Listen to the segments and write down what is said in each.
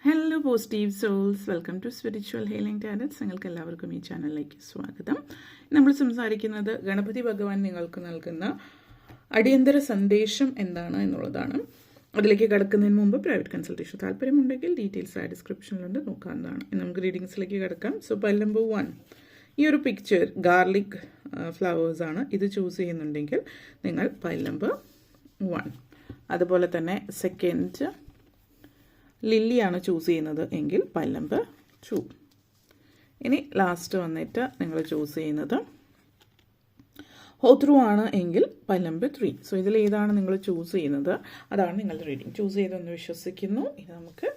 Hello positive souls, welcome to spiritual healing tarots. നിങ്ങൾക്ക് എല്ലാവർക്കും ഈ ചാനലിലേക്ക് സ്വാഗതം. നമ്മൾ സംസാരിക്കുന്നത് ഗണപതി ഭഗവാൻ നിങ്ങൾക്ക് നൽകുന്ന അടിയന്തര സന്ദേശം എന്താണ് എന്നുള്ളതാണ്. അതിലേക്ക് കടക്കുന്നതിന് മുമ്പ് പ്രൈവറ്റ് കൺസൾട്ടേഷൻ താല്പര്യമുണ്ടെങ്കിൽ ഡീറ്റെയിൽസ് ആ ഡിസ്ക്രിപ്ഷനിലുണ്ട്, നോക്കാവുന്നതാണ്. നമുക്ക് റീഡിങ്സിലേക്ക് കടക്കാം. സോ പൈൽ നമ്പർ 1, ഈ ഒരു പിക്ചർ ഗാർലിക് ഫ്ലവേഴ്സാണ്. ഇത് ചൂസ് ചെയ്യുന്നുണ്ടെങ്കിൽ നിങ്ങൾ പൈൽ നമ്പർ 1. അതുപോലെ തന്നെ സെക്കൻഡ് ലില്ലിയാണ് ചൂസ് ചെയ്യുന്നത് എങ്കിൽ പൈൽ നമ്പർ 2. ഇനി ലാസ്റ്റ് വന്നിട്ട് നിങ്ങൾ ചൂസ് ചെയ്യുന്നത് ഹോത്രൂ ആണ് എങ്കിൽ പൈൽ നമ്പർ 3. സോ ഇതിൽ ഏതാണ് നിങ്ങൾ ചൂസ് ചെയ്യുന്നത് അതാണ് നിങ്ങളുടെ റീഡിംഗ്. ചൂസ് ചെയ്തെന്ന് വിശ്വസിക്കുന്നു. ഇനി നമുക്ക്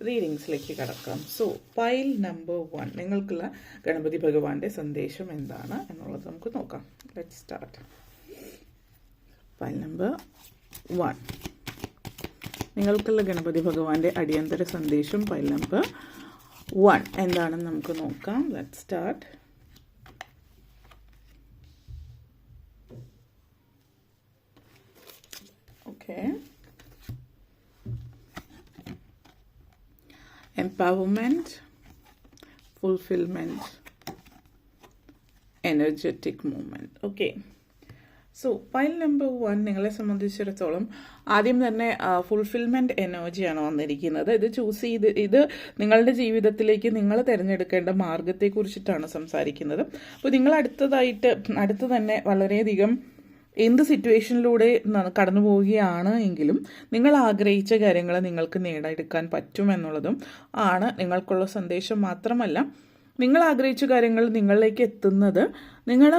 റീഡിങ്സിലേക്ക് കടക്കാം. സോ പൈൽ നമ്പർ 1, നിങ്ങൾക്കുള്ള ഗണപതി ഭഗവാന്റെ സന്ദേശം എന്താണ് എന്നുള്ളത് നമുക്ക് നോക്കാം. Let's start. പൈൽ നമ്പർ 1, നിങ്ങൾക്കുള്ള ഗണപതി ഭഗവാന്റെ അടിയന്തര സന്ദേശം പൈൽ നമ്പർ 1 എന്താണെന്ന് നമുക്ക് നോക്കാം. Let's start. Okay, empowerment, fulfilment, energetic movement. Okay, so pile number 1 നിങ്ങളെ സംബന്ധിച്ചിടത്തോളം ആദ്യം തന്നെ ഫുൾഫിൽമെൻറ്റ് എനർജിയാണ് വന്നിരിക്കുന്നത്. ഇത് നിങ്ങളുടെ ജീവിതത്തിലേക്ക് നിങ്ങൾ തിരഞ്ഞെടുക്കേണ്ട മാർഗത്തെക്കുറിച്ചിട്ടാണ് സംസാരിക്കുന്നത്. അപ്പോൾ നിങ്ങൾ അടുത്ത് തന്നെ വളരെയധികം എന്ത് സിറ്റുവേഷനിലൂടെ കടന്നു പോവുകയാണ് എങ്കിലും നിങ്ങൾ ആഗ്രഹിച്ച കാര്യങ്ങൾ നിങ്ങൾക്ക് നേടിയെടുക്കാൻ പറ്റുമെന്നുള്ളതും ആണ് നിങ്ങൾക്കുള്ള സന്ദേശം. മാത്രമല്ല, നിങ്ങൾ ആഗ്രഹിച്ച കാര്യങ്ങൾ നിങ്ങളിലേക്ക് എത്തുന്നത് നിങ്ങൾ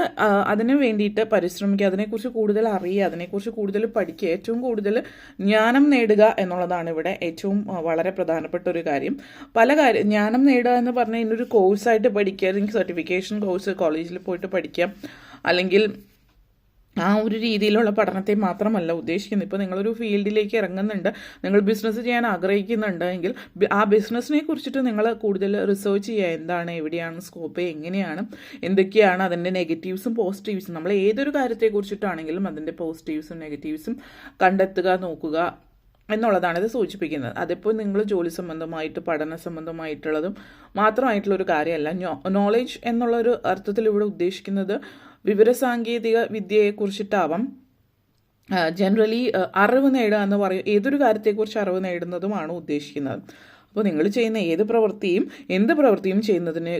അതിന് വേണ്ടിയിട്ട് പരിശ്രമിക്കുക, അതിനെക്കുറിച്ച് കൂടുതൽ അറിയുക, അതിനെക്കുറിച്ച് കൂടുതൽ പഠിക്കുക, ഏറ്റവും കൂടുതൽ ജ്ഞാനം നേടുക എന്നുള്ളതാണ് ഇവിടെ ഏറ്റവും വളരെ പ്രധാനപ്പെട്ട ഒരു കാര്യം. ജ്ഞാനം നേടുക എന്ന് പറഞ്ഞാൽ ഇതിനൊരു കോഴ്സായിട്ട് പഠിക്കുക, അല്ലെങ്കിൽ സർട്ടിഫിക്കേഷൻ കോഴ്സ് കോളേജിൽ പോയിട്ട് പഠിക്കുക, അല്ലെങ്കിൽ ആ ഒരു രീതിയിലുള്ള പഠനത്തെ മാത്രമല്ല ഉദ്ദേശിക്കുന്നത്. ഇപ്പോൾ നിങ്ങളൊരു ഫീൽഡിലേക്ക് ഇറങ്ങുന്നുണ്ട്, നിങ്ങൾ ബിസിനസ് ചെയ്യാൻ ആഗ്രഹിക്കുന്നുണ്ട് എങ്കിൽ ആ ബിസിനസ്സിനെ കുറിച്ചിട്ട് നിങ്ങൾ കൂടുതൽ റിസർച്ച് ചെയ്യുക. എന്താണ്, എവിടെയാണ് സ്കോപ്പ്, എങ്ങനെയാണ്, എന്തൊക്കെയാണ് അതിൻ്റെ നെഗറ്റീവ്സും പോസിറ്റീവ്സും. നമ്മൾ ഏതൊരു കാര്യത്തെക്കുറിച്ചിട്ടാണെങ്കിലും അതിൻ്റെ പോസിറ്റീവ്സും നെഗറ്റീവ്സും കണ്ടെത്തുക, നോക്കുക എന്നുള്ളതാണ് ഇത് സൂചിപ്പിക്കുന്നത്. അതിപ്പോൾ നിങ്ങൾ ജോലി സംബന്ധമായിട്ട് പഠന സംബന്ധമായിട്ടുള്ളതും മാത്രമായിട്ടുള്ളൊരു കാര്യമല്ല. നോളേജ് എന്നുള്ളൊരു അർത്ഥത്തിൽ ഇവിടെ ഉദ്ദേശിക്കുന്നത് വിവരസാങ്കേതിക വിദ്യയെക്കുറിച്ചിട്ടാവാം. ജനറലി അറിവ് നേടുക എന്ന് പറയും, ഏതൊരു കാര്യത്തെക്കുറിച്ച് അറിവ് നേടുന്നതുമാണ് ഉദ്ദേശിക്കുന്നത്. അപ്പോൾ നിങ്ങൾ ചെയ്യുന്ന എന്ത് പ്രവൃത്തിയും ചെയ്യുന്നതിന്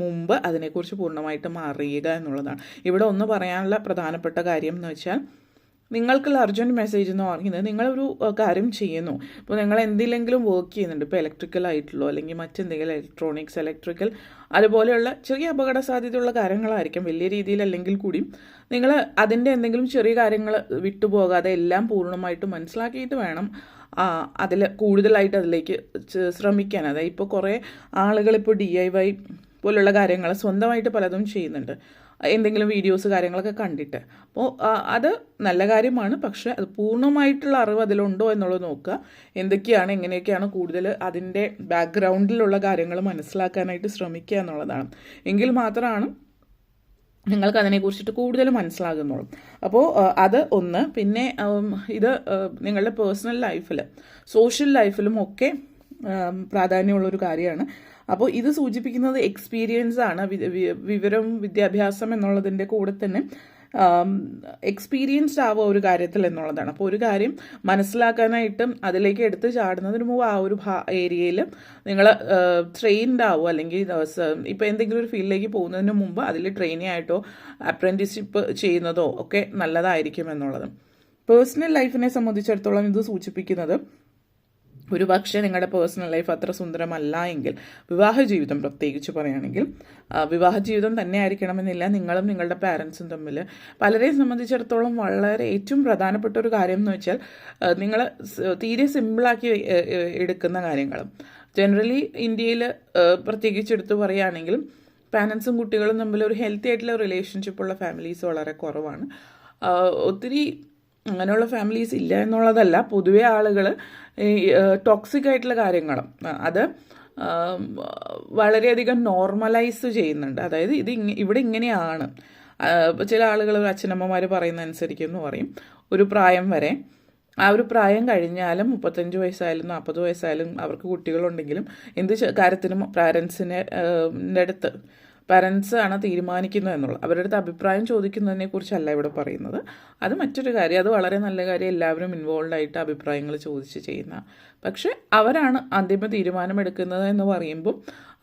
മുമ്പ് അതിനെക്കുറിച്ച് പൂർണ്ണമായിട്ടും അറിയുക എന്നുള്ളതാണ്. ഇവിടെ ഒന്ന് പറയാനുള്ള പ്രധാനപ്പെട്ട കാര്യം എന്ന് വെച്ചാൽ, നിങ്ങൾക്കുള്ള അർജൻറ്റ് മെസ്സേജ് എന്ന് പറയുന്നത് നിങ്ങളൊരു കാര്യം ചെയ്യുന്നു. ഇപ്പോൾ നിങ്ങൾ എന്തിലെങ്കിലും വർക്ക് ചെയ്യുന്നുണ്ട്, ഇപ്പോൾ ഇലക്ട്രിക്കൽ ആയിട്ടുള്ളോ അല്ലെങ്കിൽ മറ്റെന്തെങ്കിലും ഇലക്ട്രോണിക്സ്, ഇലക്ട്രിക്കൽ അതുപോലെയുള്ള ചെറിയ അപകട സാധ്യതയുള്ള കാര്യങ്ങളായിരിക്കും. വലിയ രീതിയിലല്ലെങ്കിൽ കൂടിയും നിങ്ങൾ അതിൻ്റെ എന്തെങ്കിലും ചെറിയ കാര്യങ്ങൾ വിട്ടുപോകാതെ എല്ലാം പൂർണ്ണമായിട്ട് മനസ്സിലാക്കിയിട്ട് വേണം കൂടുതലായിട്ട് അതിലേക്ക് ശ്രമിക്കാൻ. അതായത് ഇപ്പോൾ കുറേ ആളുകളിപ്പോൾ DIY പോലുള്ള കാര്യങ്ങൾ സ്വന്തമായിട്ട് പലതും ചെയ്യുന്നുണ്ട്, എന്തെങ്കിലും വീഡിയോസ് കാര്യങ്ങളൊക്കെ കണ്ടിട്ട്. അപ്പോൾ അത് നല്ല കാര്യമാണ്, പക്ഷേ അത് പൂർണ്ണമായിട്ടുള്ള അറിവ് അതിലുണ്ടോ എന്നുള്ളത് നോക്കുക. എന്തൊക്കെയാണ്, എങ്ങനെയൊക്കെയാണ് കൂടുതൽ അതിൻ്റെ ബാക്ക്ഗ്രൗണ്ടിലുള്ള കാര്യങ്ങൾ മനസ്സിലാക്കാനായിട്ട് ശ്രമിക്കുക എന്നുള്ളതാണ്. എങ്കിൽ മാത്രമാണ് നിങ്ങൾക്ക് അതിനെക്കുറിച്ചിട്ട് കൂടുതൽ മനസ്സിലാകുന്നുള്ളൂ. അപ്പോൾ അത് ഒന്ന്. പിന്നെ ഇത് നിങ്ങളുടെ പേഴ്സണൽ ലൈഫിൽ, സോഷ്യൽ ലൈഫിലും ഒക്കെ പ്രാധാന്യമുള്ളൊരു കാര്യമാണ്. അപ്പോൾ ഇത് സൂചിപ്പിക്കുന്നത് എക്സ്പീരിയൻസ് ആണ്. വിവരം, വിദ്യാഭ്യാസം എന്നുള്ളതിൻ്റെ കൂടെ തന്നെ എക്സ്പീരിയൻസ്ഡ് ആവുക ഒരു കാര്യത്തിൽ എന്നുള്ളതാണ്. അപ്പോൾ ഒരു കാര്യം മനസ്സിലാക്കാനായിട്ടും അതിലേക്ക് എടുത്ത് ചാടുന്നതിന് മുമ്പ് ആ ഒരു ഏരിയയിൽ നിങ്ങൾ ട്രെയിൻഡ് ആവുക, അല്ലെങ്കിൽ ഇപ്പോൾ എന്തെങ്കിലും ഒരു ഫീൽഡിലേക്ക് പോകുന്നതിന് മുമ്പ് അതിൽ ട്രെയിനിങ് ആയിട്ടോ അപ്രന്റീസ്ഷിപ്പ് ചെയ്യുന്നതോ ഒക്കെ നല്ലതായിരിക്കും എന്നുള്ളത്. പേഴ്സണൽ ലൈഫിനെ സംബന്ധിച്ചിടത്തോളം ഇത് സൂചിപ്പിക്കുന്നത്, ഒരു പക്ഷേ നിങ്ങളുടെ പേഴ്സണൽ ലൈഫ് അത്ര സുന്ദരമല്ല എങ്കിൽ, വിവാഹ ജീവിതം പ്രത്യേകിച്ച് പറയുകയാണെങ്കിൽ, വിവാഹ ജീവിതം തന്നെ ആയിരിക്കണമെന്നില്ല, നിങ്ങളും നിങ്ങളുടെ പാരൻസും തമ്മിൽ പലരെയും സംബന്ധിച്ചിടത്തോളം വളരെ ഏറ്റവും പ്രധാനപ്പെട്ട ഒരു കാര്യം എന്ന് വെച്ചാൽ, നിങ്ങൾ തീരെ സിമ്പിളാക്കി എടുക്കുന്ന കാര്യങ്ങൾ. ജനറലി ഇന്ത്യയിൽ പ്രത്യേകിച്ച് എടുത്ത് പറയുകയാണെങ്കിൽ പാരൻസും കുട്ടികളും തമ്മിൽ ഒരു ഹെൽത്തി ആയിട്ടുള്ള റിലേഷൻഷിപ്പുള്ള ഫാമിലീസ് വളരെ കുറവാണ്. ഒത്തിരി അങ്ങനെയുള്ള ഫാമിലീസ് ഇല്ല എന്നുള്ളതല്ല, പൊതുവെ ആളുകൾ ടോക്സിക് ആയിട്ടുള്ള കാര്യങ്ങളും അത് വളരെയധികം നോർമലൈസ് ചെയ്യുന്നുണ്ട്. അതായത് ഇവിടെ ഇങ്ങനെയാണ്. ചില ആളുകൾ, അച്ഛനമ്മമാർ പറയുന്ന അനുസരിക്കുമെന്ന് പറയും. ഒരു പ്രായം വരെ ആ ഒരു പ്രായം കഴിഞ്ഞാലും 35 വയസ്സായാലും 40 വയസ്സായാലും അവർക്ക് കുട്ടികളുണ്ടെങ്കിലും എന്ത് കാര്യത്തിനും അടുത്ത് പാരൻസ് ആണ് തീരുമാനിക്കുന്നത് എന്നുള്ളത്. അവരുടെ അടുത്ത് അഭിപ്രായം ചോദിക്കുന്നതിനെ കുറിച്ചല്ല ഇവിടെ പറയുന്നത്. അത് മറ്റൊരു കാര്യം, അത് വളരെ നല്ല കാര്യം, എല്ലാവരും ഇൻവോൾവ് ആയിട്ട് അഭിപ്രായങ്ങൾ ചോദിച്ച് ചെയ്യുന്ന. പക്ഷെ അവരാണ് അന്തിമ തീരുമാനമെടുക്കുന്നത് എന്ന് പറയുമ്പോൾ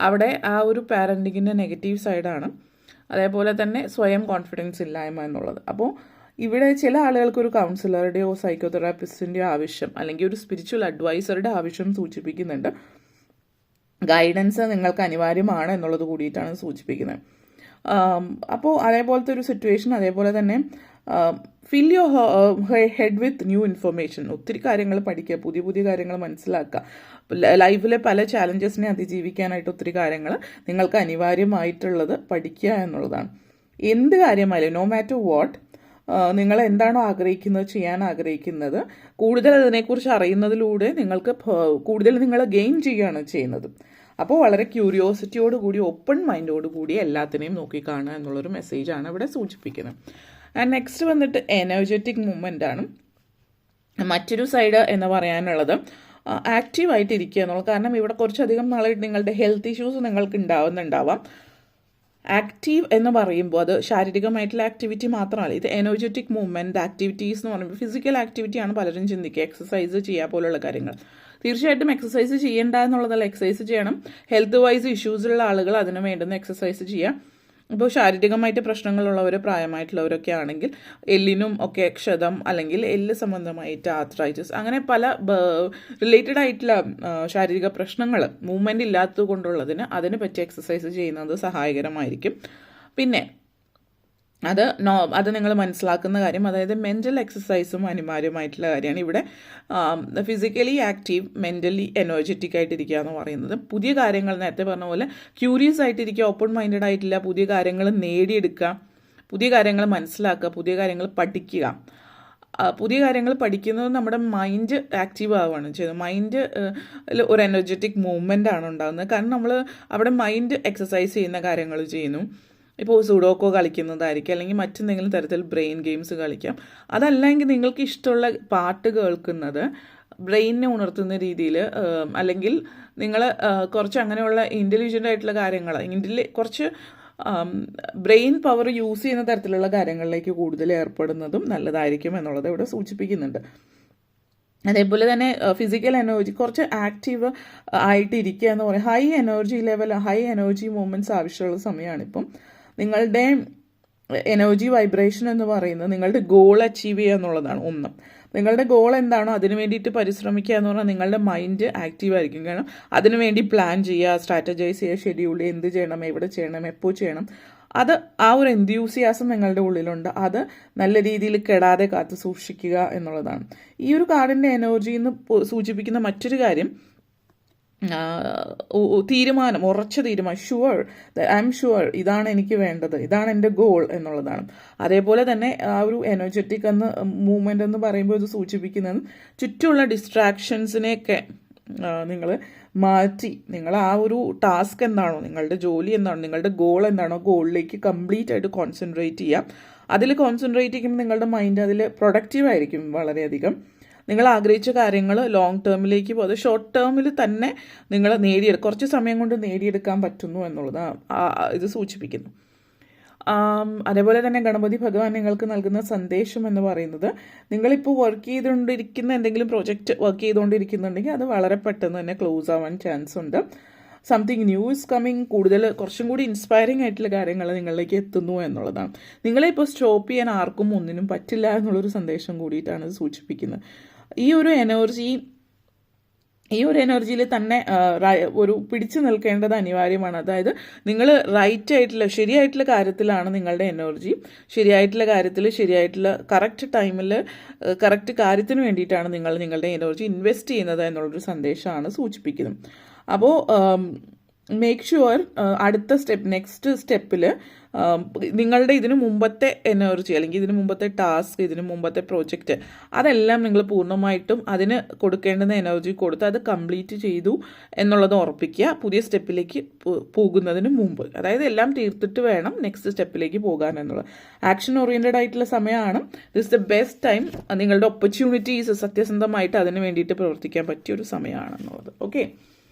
അവിടെ ആ ഒരു പാരൻറ്റിങ്ങിൻ്റെ നെഗറ്റീവ് സൈഡാണ്. അതേപോലെ തന്നെ സ്വയം കോൺഫിഡൻസ് ഇല്ലായ്മ എന്നുള്ളത്. അപ്പോൾ ഇവിടെ ചില ആളുകൾക്ക് ഒരു കൗൺസിലറുടെയോ സൈക്കോതെറാപ്പിസ്റ്റിൻ്റെയോ ആവശ്യം, അല്ലെങ്കിൽ ഒരു സ്പിരിച്വൽ അഡ്വൈസറുടെ ആവശ്യം സൂചിപ്പിക്കുന്നുണ്ട്. ഗൈഡൻസ് നിങ്ങൾക്ക് അനിവാര്യമാണ് എന്നുള്ളത് കൂടിയിട്ടാണ് സൂചിപ്പിക്കുന്നത്. അപ്പോൾ അതേപോലത്തെ ഒരു സിറ്റുവേഷൻ, അതേപോലെ തന്നെ fill your head with new information. ഒത്തിരി കാര്യങ്ങൾ പഠിക്കുക, പുതിയ പുതിയ കാര്യങ്ങൾ മനസ്സിലാക്കുക. ലൈഫിലെ പല ചാലഞ്ചസിനെ അതിജീവിക്കാനായിട്ട് ഒത്തിരി കാര്യങ്ങൾ നിങ്ങൾക്ക് അനിവാര്യമായിട്ടുള്ളത് പഠിക്കുക എന്നുള്ളതാണ്. എന്ത് കാര്യമായാലും, നോ മാറ്റർ വാട്ട്, നിങ്ങൾ എന്താണോ ആഗ്രഹിക്കുന്നത്, ചെയ്യാൻ ആഗ്രഹിക്കുന്നത്, കൂടുതൽ അതിനെക്കുറിച്ച് അറിയുന്നതിലൂടെ നിങ്ങൾക്ക് കൂടുതൽ നിങ്ങൾ ഗെയിൻ ചെയ്യുകയാണ് ചെയ്യുന്നത്. അപ്പോൾ വളരെ ക്യൂരിയോസിറ്റിയോടുകൂടി, ഓപ്പൺ മൈൻഡോടുകൂടി എല്ലാത്തിനെയും നോക്കിക്കാണുക എന്നുള്ളൊരു മെസ്സേജാണ് ഇവിടെ സൂചിപ്പിക്കുന്നത്. ആൻഡ് നെക്സ്റ്റ് വന്നിട്ട് എനർജറ്റിക് മൂവ്മെൻ്റ് ആണ്. മറ്റൊരു സൈഡ് എന്ന് പറയാനുള്ളത് ആക്റ്റീവായിട്ടിരിക്കുക എന്നുള്ളത്. കാരണം ഇവിടെ കുറച്ചധികം നാളായിട്ട് നിങ്ങളുടെ ഹെൽത്ത് ഇഷ്യൂസ് നിങ്ങൾക്ക് ഉണ്ടാവാം. ആക്റ്റീവ് എന്ന് പറയുമ്പോൾ അത് ശാരീരികമായിട്ടുള്ള ആക്ടിവിറ്റി മാത്രമല്ല, ഇത് എനർജറ്റിക് മൂവ്മെൻറ്റ് ആക്ടിവിറ്റീസ് എന്ന് പറയുമ്പോൾ ഫിസിക്കൽ ആക്ടിവിറ്റിയാണ് പലരും ചിന്തിക്കുക, എക്സസൈസ് ചെയ്യുക പോലുള്ള കാര്യങ്ങൾ. തീർച്ചയായിട്ടും എക്സസൈസ് ചെയ്യേണ്ട എന്നുള്ളതല്ല, എക്സസൈസ് ചെയ്യണം. ഹെൽത്ത് വൈസ് ഇഷ്യൂസുള്ള ആളുകൾ അതിന് വേണ്ടുന്ന എക്സസൈസ് ചെയ്യുക. ഇപ്പോൾ ശാരീരികമായിട്ട് പ്രശ്നങ്ങളുള്ളവർ, പ്രായമായിട്ടുള്ളവരൊക്കെ ആണെങ്കിൽ എല്ലിനും ഒക്കെ ക്ഷതം, അല്ലെങ്കിൽ എല്ല് സംബന്ധമായിട്ട് ആർത്രൈറ്റിസ്, അങ്ങനെ പല റിലേറ്റഡ് ആയിട്ടുള്ള ശാരീരിക പ്രശ്നങ്ങൾ മൂവ്മെൻ്റ് ഇല്ലാത്തത് കൊണ്ടുള്ളതിന് അതിന് പറ്റിയ എക്സസൈസ് ചെയ്യുന്നത് സഹായകരമായിരിക്കും. പിന്നെ അത് നിങ്ങൾ മനസ്സിലാക്കുന്ന കാര്യം, അതായത് മെൻ്റൽ എക്സസൈസും അനിവാര്യമായിട്ടുള്ള കാര്യമാണ്. ഇവിടെ ഫിസിക്കലി ആക്റ്റീവ്, മെൻ്റലി എനർജറ്റിക് ആയിട്ടിരിക്കുക എന്ന് പറയുന്നത്. പുതിയ കാര്യങ്ങൾ, നേരത്തെ പറഞ്ഞ പോലെ ക്യൂരിയസ് ആയിട്ടിരിക്കുക, ഓപ്പൺ മൈൻഡഡ് ആയിട്ടില്ല, പുതിയ കാര്യങ്ങൾ നേടിയെടുക്കുക, പുതിയ കാര്യങ്ങൾ മനസ്സിലാക്കുക, പുതിയ കാര്യങ്ങൾ പഠിക്കുക. പുതിയ കാര്യങ്ങൾ പഠിക്കുന്നത് നമ്മുടെ മൈൻഡ് ആക്റ്റീവ് ആവുകയാണ് ചെയ്യുന്നത്. മൈൻഡ് ഒരു എനർജറ്റിക് മൂവ്മെൻ്റ് ആണ് ഉണ്ടാകുന്നത്. കാരണം നമ്മൾ അവിടെ മൈൻഡ് എക്സസൈസ് ചെയ്യുന്ന കാര്യങ്ങൾ ചെയ്യുന്നു. ഇപ്പോൾ സുഡോക്കോ കളിക്കുന്നതായിരിക്കും, അല്ലെങ്കിൽ മറ്റെന്തെങ്കിലും തരത്തിൽ ബ്രെയിൻ ഗെയിംസ് കളിക്കാം. അതല്ലെങ്കിൽ നിങ്ങൾക്ക് ഇഷ്ടമുള്ള പാട്ട് കേൾക്കുന്നത് ബ്രെയിനിനെ ഉണർത്തുന്ന രീതിയിൽ, അല്ലെങ്കിൽ നിങ്ങൾ കുറച്ച് അങ്ങനെയുള്ള ഇൻ്റലിജൻ്റ് ആയിട്ടുള്ള കാര്യങ്ങൾ, കുറച്ച് ബ്രെയിൻ പവർ യൂസ് ചെയ്യുന്ന തരത്തിലുള്ള കാര്യങ്ങളിലേക്ക് കൂടുതൽ ഏർപ്പെടുന്നതും നല്ലതായിരിക്കും എന്നുള്ളത് ഇവിടെ സൂചിപ്പിക്കുന്നുണ്ട്. അതേപോലെ തന്നെ ഫിസിക്കൽ എനർജി, കുറച്ച് ആക്റ്റീവ് ആയിട്ടിരിക്കുക എന്ന് പറയും. High energy level, high energy movements ആവശ്യമുള്ള സമയമാണിപ്പം. നിങ്ങളുടെ എനർജി വൈബ്രേഷൻ എന്ന് പറയുന്നത് നിങ്ങളുടെ ഗോൾ അച്ചീവ് ചെയ്യുക എന്നുള്ളതാണ്. ഒന്ന്, നിങ്ങളുടെ ഗോൾ എന്താണോ അതിന് വേണ്ടിയിട്ട് പരിശ്രമിക്കുക എന്ന് പറഞ്ഞാൽ നിങ്ങളുടെ മൈൻഡ് ആക്റ്റീവ് ആയിരിക്കും. കാരണം അതിനു വേണ്ടി പ്ലാൻ ചെയ്യുക, സ്ട്രാറ്റജൈസ് ചെയ്യുക, ഷെഡ്യൂൾ, എന്ത് ചെയ്യണം, എവിടെ ചെയ്യണം, എപ്പോൾ ചെയ്യണം, അത് ആ ഒരു എൻത്യൂസിയാസം നിങ്ങളുടെ ഉള്ളിലുണ്ട്. അത് നല്ല രീതിയിൽ കെടാതെ കാത്തു സൂക്ഷിക്കുക എന്നുള്ളതാണ്. ഈ ഒരു കാർഡിൻ്റെ എനർജി എന്ന് സൂചിപ്പിക്കുന്ന മറ്റൊരു കാര്യം തീരുമാനം, ഉറച്ച തീരുമാനം, ഷുവർ, ഐ എം ഷുവർ, ഇതാണ് എനിക്ക് വേണ്ടത്, ഇതാണ് എൻ്റെ ഗോൾ എന്നുള്ളതാണ്. അതേപോലെ തന്നെ ആ ഒരു എനർജറ്റിക് എന്ന് മൂവ്മെൻ്റ് എന്ന് പറയുമ്പോൾ ഇത് സൂചിപ്പിക്കുന്നത് ചുറ്റുമുള്ള ഡിസ്ട്രാക്ഷൻസിനെയൊക്കെ നിങ്ങൾ മാറ്റി, നിങ്ങൾ ആ ഒരു ടാസ്ക് എന്താണോ, നിങ്ങളുടെ ജോലി എന്താണോ, നിങ്ങളുടെ ഗോൾ എന്താണോ, ഗോളിലേക്ക് കംപ്ലീറ്റ് ആയിട്ട് കോൺസെൻട്രേറ്റ് ചെയ്യാം. അതിൽ കോൺസെൻട്രേറ്റ് ചെയ്യുമ്പോൾ നിങ്ങളുടെ മൈൻഡ് അതിൽ പ്രൊഡക്റ്റീവായിരിക്കും വളരെയധികം. നിങ്ങൾ ആഗ്രഹിച്ച കാര്യങ്ങൾ ലോങ് ടേമിലേക്ക് പോകുന്നത് ഷോർട്ട് ടേമിൽ തന്നെ നിങ്ങൾ കുറച്ച് സമയം കൊണ്ട് നേടിയെടുക്കാൻ പറ്റുന്നു എന്നുള്ളത് ഇത് സൂചിപ്പിക്കുന്നു. അതേപോലെ തന്നെ ഗണപതി ഭഗവാൻ നിങ്ങൾക്ക് നൽകുന്ന സന്ദേശം എന്ന് പറയുന്നത്, നിങ്ങളിപ്പോൾ വർക്ക് ചെയ്തുകൊണ്ടിരിക്കുന്ന എന്തെങ്കിലും പ്രോജക്റ്റ് വർക്ക് ചെയ്തുകൊണ്ടിരിക്കുന്നുണ്ടെങ്കിൽ അത് വളരെ പെട്ടെന്ന് തന്നെ ക്ലോസ് ആവാൻ ചാൻസ് ഉണ്ട്. സംതിങ് ന്യൂ ഇസ് കമ്മിങ്, കുറച്ചും കൂടി ഇൻസ്പയറിംഗ് ആയിട്ടുള്ള കാര്യങ്ങൾ നിങ്ങളിലേക്ക് എത്തുന്നു എന്നുള്ളതാണ്. നിങ്ങളെ ഇപ്പോൾ സ്റ്റോപ്പ് ചെയ്യാൻ ആർക്കും ഒന്നിനും പറ്റില്ല എന്നുള്ളൊരു സന്ദേശം കൂടിയിട്ടാണ് ഇത് സൂചിപ്പിക്കുന്നത്. ഈ ഒരു എനർജിയിൽ തന്നെ ഒരു പിടിച്ചു നിൽക്കേണ്ടത് അനിവാര്യമാണ്. അതായത് നിങ്ങൾ ശരിയായിട്ടുള്ള കാര്യത്തിലാണ് നിങ്ങളുടെ എനർജി, ശരിയായിട്ടുള്ള കാര്യത്തിൽ ശരിയായിട്ടുള്ള കറക്റ്റ് ടൈമിൽ കറക്റ്റ് കാര്യത്തിന് വേണ്ടിയിട്ടാണ് നിങ്ങളുടെ എനർജി ഇൻവെസ്റ്റ് ചെയ്യുന്നത് എന്നുള്ളൊരു സന്ദേശമാണ് സൂചിപ്പിക്കുന്നത്. അപ്പോൾ മേക്ക് ഷുവർ അടുത്ത നെക്സ്റ്റ് സ്റ്റെപ്പിൽ നിങ്ങളുടെ ഇതിനു മുമ്പത്തെ എനർജി അല്ലെങ്കിൽ ഇതിനു മുമ്പത്തെ ടാസ്ക്, ഇതിനു മുമ്പത്തെ പ്രോജക്റ്റ്, അതെല്ലാം നിങ്ങൾ പൂർണ്ണമായിട്ടും അതിന് കൊടുക്കേണ്ടുന്ന എനർജി കൊടുത്ത് അത് കംപ്ലീറ്റ് ചെയ്തു എന്നുള്ളത് ഉറപ്പിക്കുക പുതിയ സ്റ്റെപ്പിലേക്ക് പോകുന്നതിന് മുമ്പ്. അതായത് എല്ലാം തീർത്തിട്ട് വേണം നെക്സ്റ്റ് സ്റ്റെപ്പിലേക്ക് പോകാൻ എന്നുള്ളത്. ആക്ഷൻ ഓറിയൻറ്റഡ് ആയിട്ടുള്ള സമയമാണ്. This the best time. നിങ്ങളുടെ ഓപ്പർച്യൂണിറ്റീസ് സത്യസന്ധമായിട്ട് അതിന് വേണ്ടിയിട്ട് പ്രവർത്തിക്കാൻ പറ്റിയ ഒരു സമയമാണെന്നുള്ളത്. ഓക്കെ.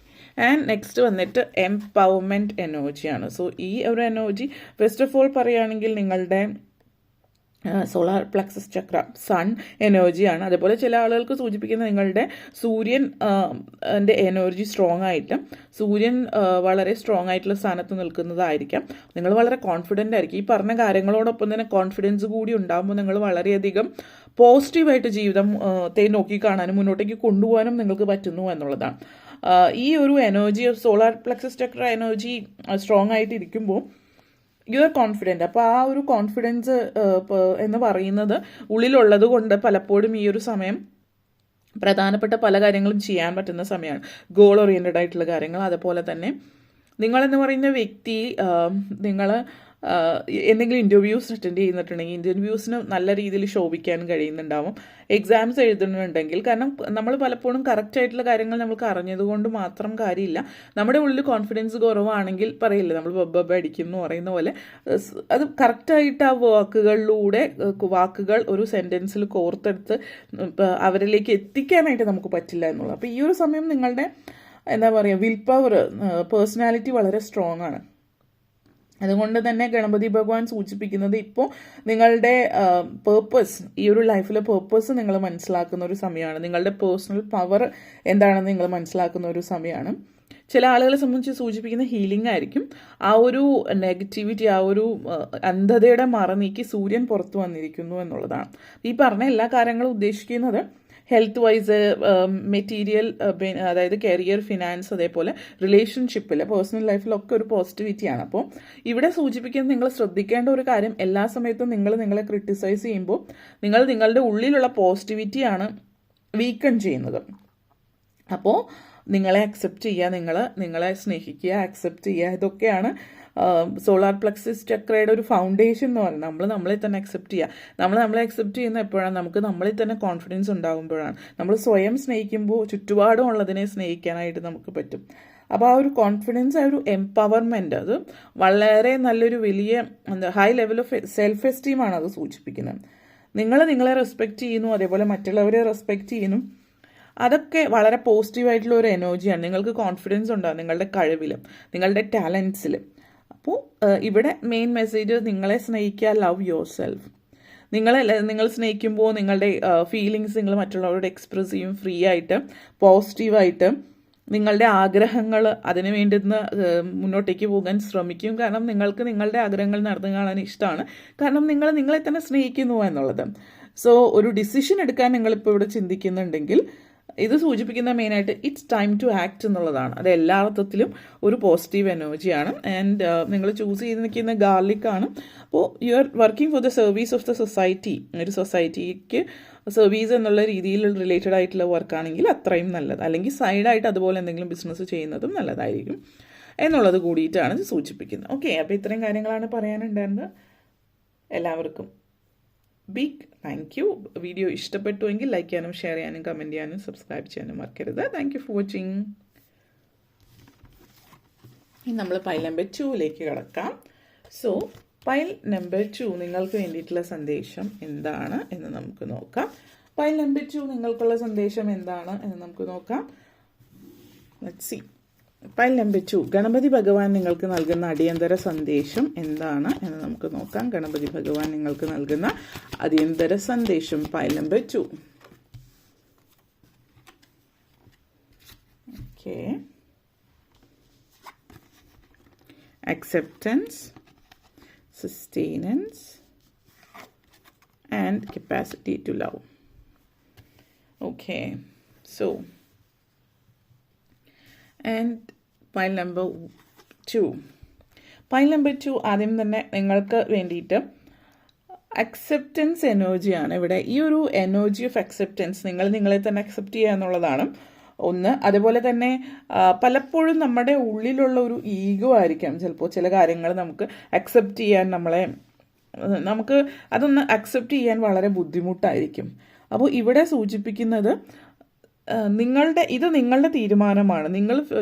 ആൻഡ് നെക്സ്റ്റ് വന്നിട്ട് എംപവർമെൻറ്റ് എനർജിയാണ്. സോ ഈ ഒരു എനർജി ഫസ്റ്റ് ഓഫ് ഓൾ പറയുകയാണെങ്കിൽ നിങ്ങളുടെ സോളാർ പ്ലക്സസ് ചക്ര, സൺ എനർജിയാണ്. അതേപോലെ ചില ആളുകൾക്ക് സൂചിപ്പിക്കുന്ന നിങ്ങളുടെ സൂര്യൻ എനർജി സ്ട്രോങ് ആയിട്ട്, സൂര്യൻ വളരെ സ്ട്രോങ് ആയിട്ടുള്ള സ്ഥാനത്ത് നിൽക്കുന്നതായിരിക്കാം. നിങ്ങൾ വളരെ കോൺഫിഡൻ്റ് ആയിരിക്കും. ഈ പറഞ്ഞ കാര്യങ്ങളോടൊപ്പം തന്നെ കോൺഫിഡൻസ് കൂടി ഉണ്ടാകുമ്പോൾ നിങ്ങൾ വളരെയധികം പോസിറ്റീവായിട്ട് ജീവിതത്തെ നോക്കിക്കാണാനും മുന്നോട്ടേക്ക് കൊണ്ടുപോകാനും നിങ്ങൾക്ക് പറ്റുന്നു എന്നുള്ളതാണ്. ഈ ഒരു എനർജി, സോളാർ പ്ലക്സസ് ചക്ര എനർജി സ്ട്രോങ് ആയിട്ട് ഇരിക്കുമ്പോൾ യു ആർ കോൺഫിഡൻറ്റ്. അപ്പോൾ ആ ഒരു കോൺഫിഡൻസ് എന്ന് പറയുന്നത് ഉള്ളിലുള്ളത് കൊണ്ട് പലപ്പോഴും ഈ ഒരു സമയം പ്രധാനപ്പെട്ട പല കാര്യങ്ങളും ചെയ്യാൻ പറ്റുന്ന സമയമാണ്. ഗോൾ ഓറിയൻറ്റഡ് ആയിട്ടുള്ള കാര്യങ്ങൾ. അതുപോലെ തന്നെ നിങ്ങളെന്ന് പറയുന്ന വ്യക്തി, നിങ്ങൾ എന്തെങ്കിലും ഇൻ്റർവ്യൂസ് അറ്റൻഡ് ചെയ്യുന്നിട്ടുണ്ടെങ്കിൽ ഇൻ്റർവ്യൂസിന് നല്ല രീതിയിൽ ശോഭിക്കാൻ കഴിയുന്നുണ്ടാവും. എക്സാംസ് എഴുതുന്നുണ്ടെങ്കിൽ, കാരണം നമ്മൾ പലപ്പോഴും കറക്റ്റ് ആയിട്ടുള്ള കാര്യങ്ങൾ നമുക്ക് അറിഞ്ഞതുകൊണ്ട് മാത്രം കാര്യമില്ല. നമ്മുടെ ഉള്ളിൽ കോൺഫിഡൻസ് കുറവാണെങ്കിൽ പറയില്ലേ നമ്മൾ ബബ്ബ അടിക്കും എന്ന് പറയുന്ന പോലെ, അത് കറക്റ്റായിട്ട് ആ വാക്കുകൾ ഒരു സെൻറ്റൻസിൽ കോർത്തെടുത്ത് അവരിലേക്ക് എത്തിക്കാനായിട്ട് നമുക്ക് പറ്റില്ല എന്നുള്ളത്. അപ്പോൾ ഈ ഒരു സമയം നിങ്ങളുടെ എന്താ പറയുക, വിൽ പവർ, പേഴ്സണാലിറ്റി വളരെ സ്ട്രോങ് ആണ്. അതുകൊണ്ട് തന്നെ ഗണപതി ഭഗവാൻ സൂചിപ്പിക്കുന്നത് ഇപ്പോൾ നിങ്ങളുടെ പേർപ്പസ്, ഈ ഒരു ലൈഫിലെ പേർപ്പസ് നിങ്ങൾ മനസ്സിലാക്കുന്ന ഒരു സമയമാണ്. നിങ്ങളുടെ പേഴ്സണൽ പവർ എന്താണെന്ന് നിങ്ങൾ മനസ്സിലാക്കുന്ന ഒരു സമയമാണ്. ചില ആളുകളെ സംബന്ധിച്ച് സൂചിപ്പിക്കുന്ന ഹീലിംഗ് ആയിരിക്കും. ആ ഒരു നെഗറ്റിവിറ്റി, ആ ഒരു അന്ധതയുടെ മറ നീക്കി സൂര്യൻ പുറത്തു വന്നിരിക്കുന്നു എന്നുള്ളതാണ്. ഈ പറഞ്ഞ എല്ലാ കാര്യങ്ങളും ഉദ്ദേശിക്കുന്നത് ഹെൽത്ത് വൈസ്, മെറ്റീരിയൽ, അതായത് കരിയർ, ഫിനാൻസ്, അതേപോലെ റിലേഷൻഷിപ്പിൽ, പേഴ്സണൽ ലൈഫിലൊക്കെ ഒരു പോസിറ്റിവിറ്റിയാണ്. അപ്പോൾ ഇവിടെ സൂചിപ്പിക്കുന്നത് നിങ്ങൾ ശ്രദ്ധിക്കേണ്ട ഒരു കാര്യം, എല്ലാ സമയത്തും നിങ്ങളെ ക്രിട്ടിസൈസ് ചെയ്യുമ്പോൾ നിങ്ങളുടെ ഉള്ളിലുള്ള പോസിറ്റിവിറ്റിയാണ് വീക്കൺ ചെയ്യുന്നത്. അപ്പോൾ നിങ്ങളെ അക്സെപ്റ്റ് ചെയ്യുക, നിങ്ങളെ സ്നേഹിക്കുക, അക്സെപ്റ്റ് ചെയ്യുക, ഇതൊക്കെയാണ് സോളാർ പ്ലക്സസ് ചക്രയുടെ ഒരു ഫൗണ്ടേഷൻ എന്ന് പറയുന്നത്. നമ്മളെ തന്നെ അക്സെപ്റ്റ് ചെയ്യുക. നമ്മളെ അക്സെപ്റ്റ് ചെയ്യുന്ന എപ്പോഴാണ്? നമുക്ക് നമ്മളിൽ തന്നെ കോൺഫിഡൻസ് ഉണ്ടാകുമ്പോഴാണ്. നമ്മൾ സ്വയം സ്നേഹിക്കുമ്പോൾ ചുറ്റുപാടും ഉള്ളതിനെ സ്നേഹിക്കാനായിട്ട് നമുക്ക് പറ്റും. അപ്പോൾ ആ ഒരു കോൺഫിഡൻസ്, ആ ഒരു എംപവർമെൻറ്റ്, അത് വളരെ നല്ലൊരു വലിയ ഹൈ ലെവൽ ഓഫ് സെൽഫ് എസ്റ്റീമാണ് അത് സൂചിപ്പിക്കുന്നത്. നിങ്ങളെ റെസ്പെക്റ്റ് ചെയ്യുന്നു, അതേപോലെ മറ്റുള്ളവരെ റെസ്പെക്റ്റ് ചെയ്യുന്നു. അതൊക്കെ വളരെ പോസിറ്റീവായിട്ടുള്ള ഒരു എനർജിയാണ്. നിങ്ങൾക്ക് കോൺഫിഡൻസ് ഉണ്ടാകും നിങ്ങളുടെ കഴിവിലും നിങ്ങളുടെ ടാലൻസിലും. അപ്പോൾ ഇവിടെ മെയിൻ മെസ്സേജ് നിങ്ങളെ സ്നേഹിക്കുക, ലവ് യുവർ സെൽഫ്. നിങ്ങൾ സ്നേഹിക്കുമ്പോൾ നിങ്ങളുടെ ഫീലിങ്സ് നിങ്ങൾ മറ്റുള്ളവരോട് എക്സ്പ്രസ് ചെയ്യും, ഫ്രീ ആയിട്ട്, പോസിറ്റീവായിട്ട്. നിങ്ങളുടെ ആഗ്രഹങ്ങൾ, അതിന് വേണ്ടുന്ന മുന്നോട്ടേക്ക് പോകാൻ ശ്രമിക്കും. കാരണം നിങ്ങൾക്ക് നിങ്ങളുടെ ആഗ്രഹങ്ങൾ നടന്നു കാണാൻ ഇഷ്ടമാണ്. കാരണം നിങ്ങളെ തന്നെ സ്നേഹിക്കുന്നു എന്നുള്ളത്. സോ ഒരു ഡിസിഷൻ എടുക്കാൻ നിങ്ങളിപ്പോൾ ഇവിടെ ചിന്തിക്കുന്നുണ്ടെങ്കിൽ ഇത് സൂചിപ്പിക്കുന്ന മെയിനായിട്ട് ഇറ്റ്സ് ടൈം ടു ആക്ട് എന്നുള്ളതാണ്. അത് എല്ലാ അർത്ഥത്തിലും ഒരു പോസിറ്റീവ് എനർജിയാണ്. ആൻഡ് നിങ്ങൾ ചൂസ് ചെയ്ത് നിൽക്കുന്ന ഗാർലിക്കാണ്. അപ്പോൾ you are working for the service of the society. ഒരു സൊസൈറ്റിക്ക് സർവീസ് എന്നുള്ള രീതിയിൽ റിലേറ്റഡ് ആയിട്ടുള്ള വർക്കാണെങ്കിൽ അത്രയും നല്ലത്. അല്ലെങ്കിൽ സൈഡായിട്ട് അതുപോലെ എന്തെങ്കിലും ബിസിനസ് ചെയ്യുന്നതും നല്ലതായിരിക്കും എന്നുള്ളത് കൂടിയിട്ടാണ് ഇത് സൂചിപ്പിക്കുന്നത്. ഓക്കെ, അപ്പോൾ ഇത്രയും കാര്യങ്ങളാണ് പറയാനുണ്ടായിരുന്നത്. എല്ലാവർക്കും ബിഗ് താങ്ക് യു. വീഡിയോ ഇഷ്ടപ്പെട്ടുവെങ്കിൽ ലൈക്ക് ചെയ്യാനും ഷെയർ ചെയ്യാനും കമൻറ്റ് ചെയ്യാനും സബ്സ്ക്രൈബ് ചെയ്യാനും മറക്കരുത്. Thank you for watching. ഇനി നമ്മൾ പൈൽ നമ്പർ 2ലേക്ക് കിടക്കാം. സോ പൈൽ നമ്പർ 2 നിങ്ങൾക്ക് വേണ്ടിയിട്ടുള്ള സന്ദേശം എന്താണ് എന്ന് നമുക്ക് നോക്കാം. പൈൽ നമ്പർ 2 നിങ്ങൾക്കുള്ള സന്ദേശം എന്താണ് എന്ന് നമുക്ക് നോക്കാം. Let's see. Pile number 2 Ganapathi Bhagavan നിങ്ങൾക്ക് നൽകുന്ന അടിയന്തര സന്ദേശം എന്താണ് എന്ന് നമുക്ക് നോക്കാം. ഗണപതി ഭഗവാൻ നിങ്ങൾക്ക് നൽകുന്ന അടിയന്തര സന്ദേശം. Pile number 2. Okay. Acceptance, sustenance, and capacity to love. Okay, so and pile number 2. Pile number 2 ആദ്യം തന്നെ നിങ്ങൾക്ക് വേണ്ടിയിട്ട് അക്സെപ്റ്റൻസ് എനർജിയാണ് ഇവിടെ. ഈ ഒരു എനർജി ഓഫ് അക്സെപ്റ്റൻസ്, നിങ്ങളെ തന്നെ അക്സെപ്റ്റ് ചെയ്യുക എന്നുള്ളതാണ്. ഒന്ന്. അതേപോലെ തന്നെ പലപ്പോഴും നമ്മുടെ ഉള്ളിലുള്ള ഒരു ഈഗോ ആയിരിക്കാം ചിലപ്പോൾ ചില കാര്യങ്ങൾ നമുക്ക് അക്സെപ്റ്റ് ചെയ്യാൻ നമുക്ക് അതൊന്ന് അക്സെപ്റ്റ് ചെയ്യാൻ വളരെ ബുദ്ധിമുട്ടായിരിക്കും. അപ്പോൾ ഇവിടെ സൂചിപ്പിക്കുന്നത് ഇത് നിങ്ങളുടെ തീരുമാനമാണ്.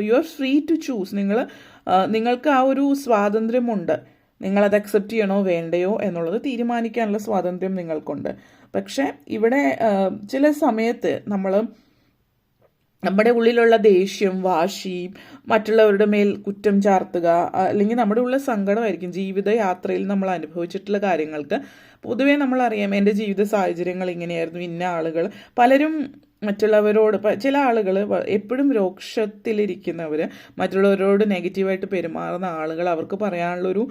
You are free to choose. നിങ്ങൾക്ക് ആ ഒരു സ്വാതന്ത്ര്യമുണ്ട്. നിങ്ങളത് അക്സെപ്റ്റ് ചെയ്യണോ വേണ്ടയോ എന്നുള്ളത് തീരുമാനിക്കാനുള്ള സ്വാതന്ത്ര്യം നിങ്ങൾക്കുണ്ട്. പക്ഷെ ഇവിടെ ചില സമയത്ത് നമ്മുടെ ഉള്ളിലുള്ള ദേഷ്യം, വാശി, മറ്റുള്ളവരുടെ മേൽ കുറ്റം ചാർത്തുക, അല്ലെങ്കിൽ നമ്മുടെ ഉള്ള സങ്കടമായിരിക്കും. ജീവിതയാത്രയിൽ നമ്മൾ അനുഭവിച്ചിട്ടുള്ള കാര്യങ്ങൾക്ക് പൊതുവേ നമ്മളറിയാം, എൻ്റെ ജീവിത സാഹചര്യങ്ങൾ ഇങ്ങനെയായിരുന്നു, ഇന്ന ആളുകൾ, പലരും മറ്റുള്ളവരോട്, ചില ആളുകൾ എപ്പോഴും രോക്ഷത്തിലിരിക്കുന്നവർ, മറ്റുള്ളവരോട് നെഗറ്റീവായിട്ട് പെരുമാറുന്ന ആളുകൾ, അവർക്ക് പറയാനുള്ളൊരു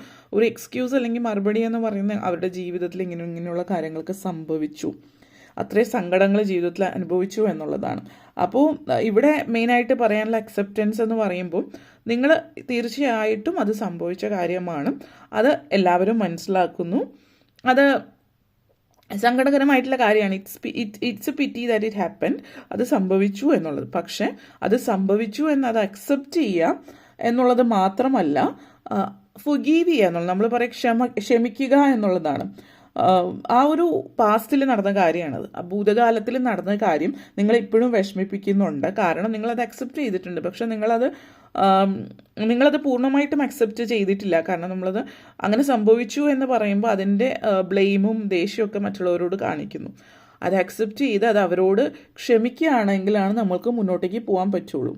എക്സ്ക്യൂസ് അല്ലെങ്കിൽ മറുപടി എന്ന് പറയുന്നത് അവരുടെ ജീവിതത്തിൽ ഇങ്ങനെയുള്ള കാര്യങ്ങൾക്ക് സംഭവിച്ചു, അത്രയും സങ്കടങ്ങൾ ജീവിതത്തിൽ അനുഭവിച്ചു എന്നുള്ളതാണ്. അപ്പോൾ ഇവിടെ മെയിനായിട്ട് പറയാനുള്ള അക്സെപ്റ്റൻസ് എന്ന് പറയുമ്പോൾ നിങ്ങൾ തീർച്ചയായിട്ടും അത് സംഭവിച്ച കാര്യമാണ്, അത് എല്ലാവരും മനസ്സിലാക്കുന്നു, അത് സങ്കടകരമായിട്ടുള്ള കാര്യമാണ്. It's A പിറ്റി that it happen. അത് സംഭവിച്ചു എന്നുള്ളത്. പക്ഷെ അത് സംഭവിച്ചു അത് അക്സെപ്റ്റ് ചെയ്യുക എന്നുള്ളത് മാത്രമല്ല, ഫൊഗീവ് ചെയ്യുക എന്നുള്ളത്, നമ്മൾ പറയാം ക്ഷമിക്കുക എന്നുള്ളതാണ്. ആ ഒരു പാസ്റ്റിൽ നടന്ന കാര്യമാണത്. ആ ഭൂതകാലത്തിൽ നടന്ന കാര്യം നിങ്ങൾ ഇപ്പോഴും വിഷമിപ്പിക്കുന്നുണ്ട്. കാരണം നിങ്ങളത് അക്സെപ്റ്റ് ചെയ്തിട്ടുണ്ട്, പക്ഷെ നിങ്ങളത് പൂർണ്ണമായിട്ടും അക്സെപ്റ്റ് ചെയ്തിട്ടില്ല. കാരണം നമ്മളത് അങ്ങനെ സംഭവിച്ചു എന്ന് പറയുമ്പോൾ അതിൻ്റെ ബ്ലെയിമും ദേഷ്യമൊക്കെ മറ്റുള്ളവരോട് കാണിക്കുന്നു. അത് അക്സെപ്റ്റ് ചെയ്ത് അത് അവരോട് ക്ഷമിക്കുകയാണെങ്കിലാണ് നമ്മൾക്ക് മുന്നോട്ടേക്ക് പോകാൻ പറ്റുള്ളൂ.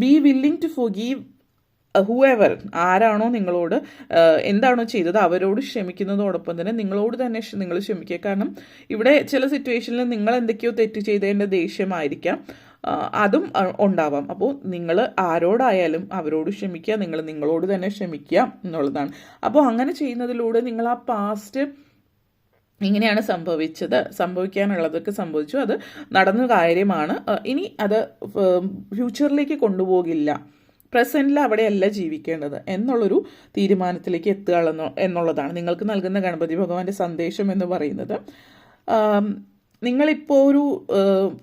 Be willing to forgive whoever, ആരാണോ നിങ്ങളോട് എന്താണോ ചെയ്തത് അവരോട് ക്ഷമിക്കുന്നതോടൊപ്പം തന്നെ നിങ്ങളോട് തന്നെ നിങ്ങൾ ക്ഷമിക്കുക. കാരണം ഇവിടെ ചില സിറ്റുവേഷനിൽ നിങ്ങൾ എന്തൊക്കെയോ തെറ്റ് ചെയ്തതിൻ്റെ ദേഷ്യമായിരിക്കാം, അതും ഉണ്ടാവാം. അപ്പോൾ നിങ്ങൾ ആരോടായാലും അവരോട് ക്ഷമിക്കുക, നിങ്ങളോട് തന്നെ ക്ഷമിക്കുക എന്നുള്ളതാണ്. അപ്പോൾ അങ്ങനെ ചെയ്യുന്നതിലൂടെ നിങ്ങൾ ആ പാസ്റ്റ് ഇങ്ങനെയാണ് സംഭവിക്കാനുള്ളതൊക്കെ സംഭവിച്ചു, അത് നടന്ന കാര്യമാണ്, ഇനി അത് ഫ്യൂച്ചറിലേക്ക് കൊണ്ടുപോകില്ല, പ്രസൻറ്റിൽ അവിടെയല്ല ജീവിക്കേണ്ടത് എന്നുള്ളൊരു തീരുമാനത്തിലേക്ക് എത്തുക എന്നുള്ളതാണ് നിങ്ങൾക്ക് നൽകുന്ന ഗണപതി ഭഗവാന്റെ സന്ദേശം എന്ന് പറയുന്നത്. നിങ്ങളിപ്പോൾ ഒരു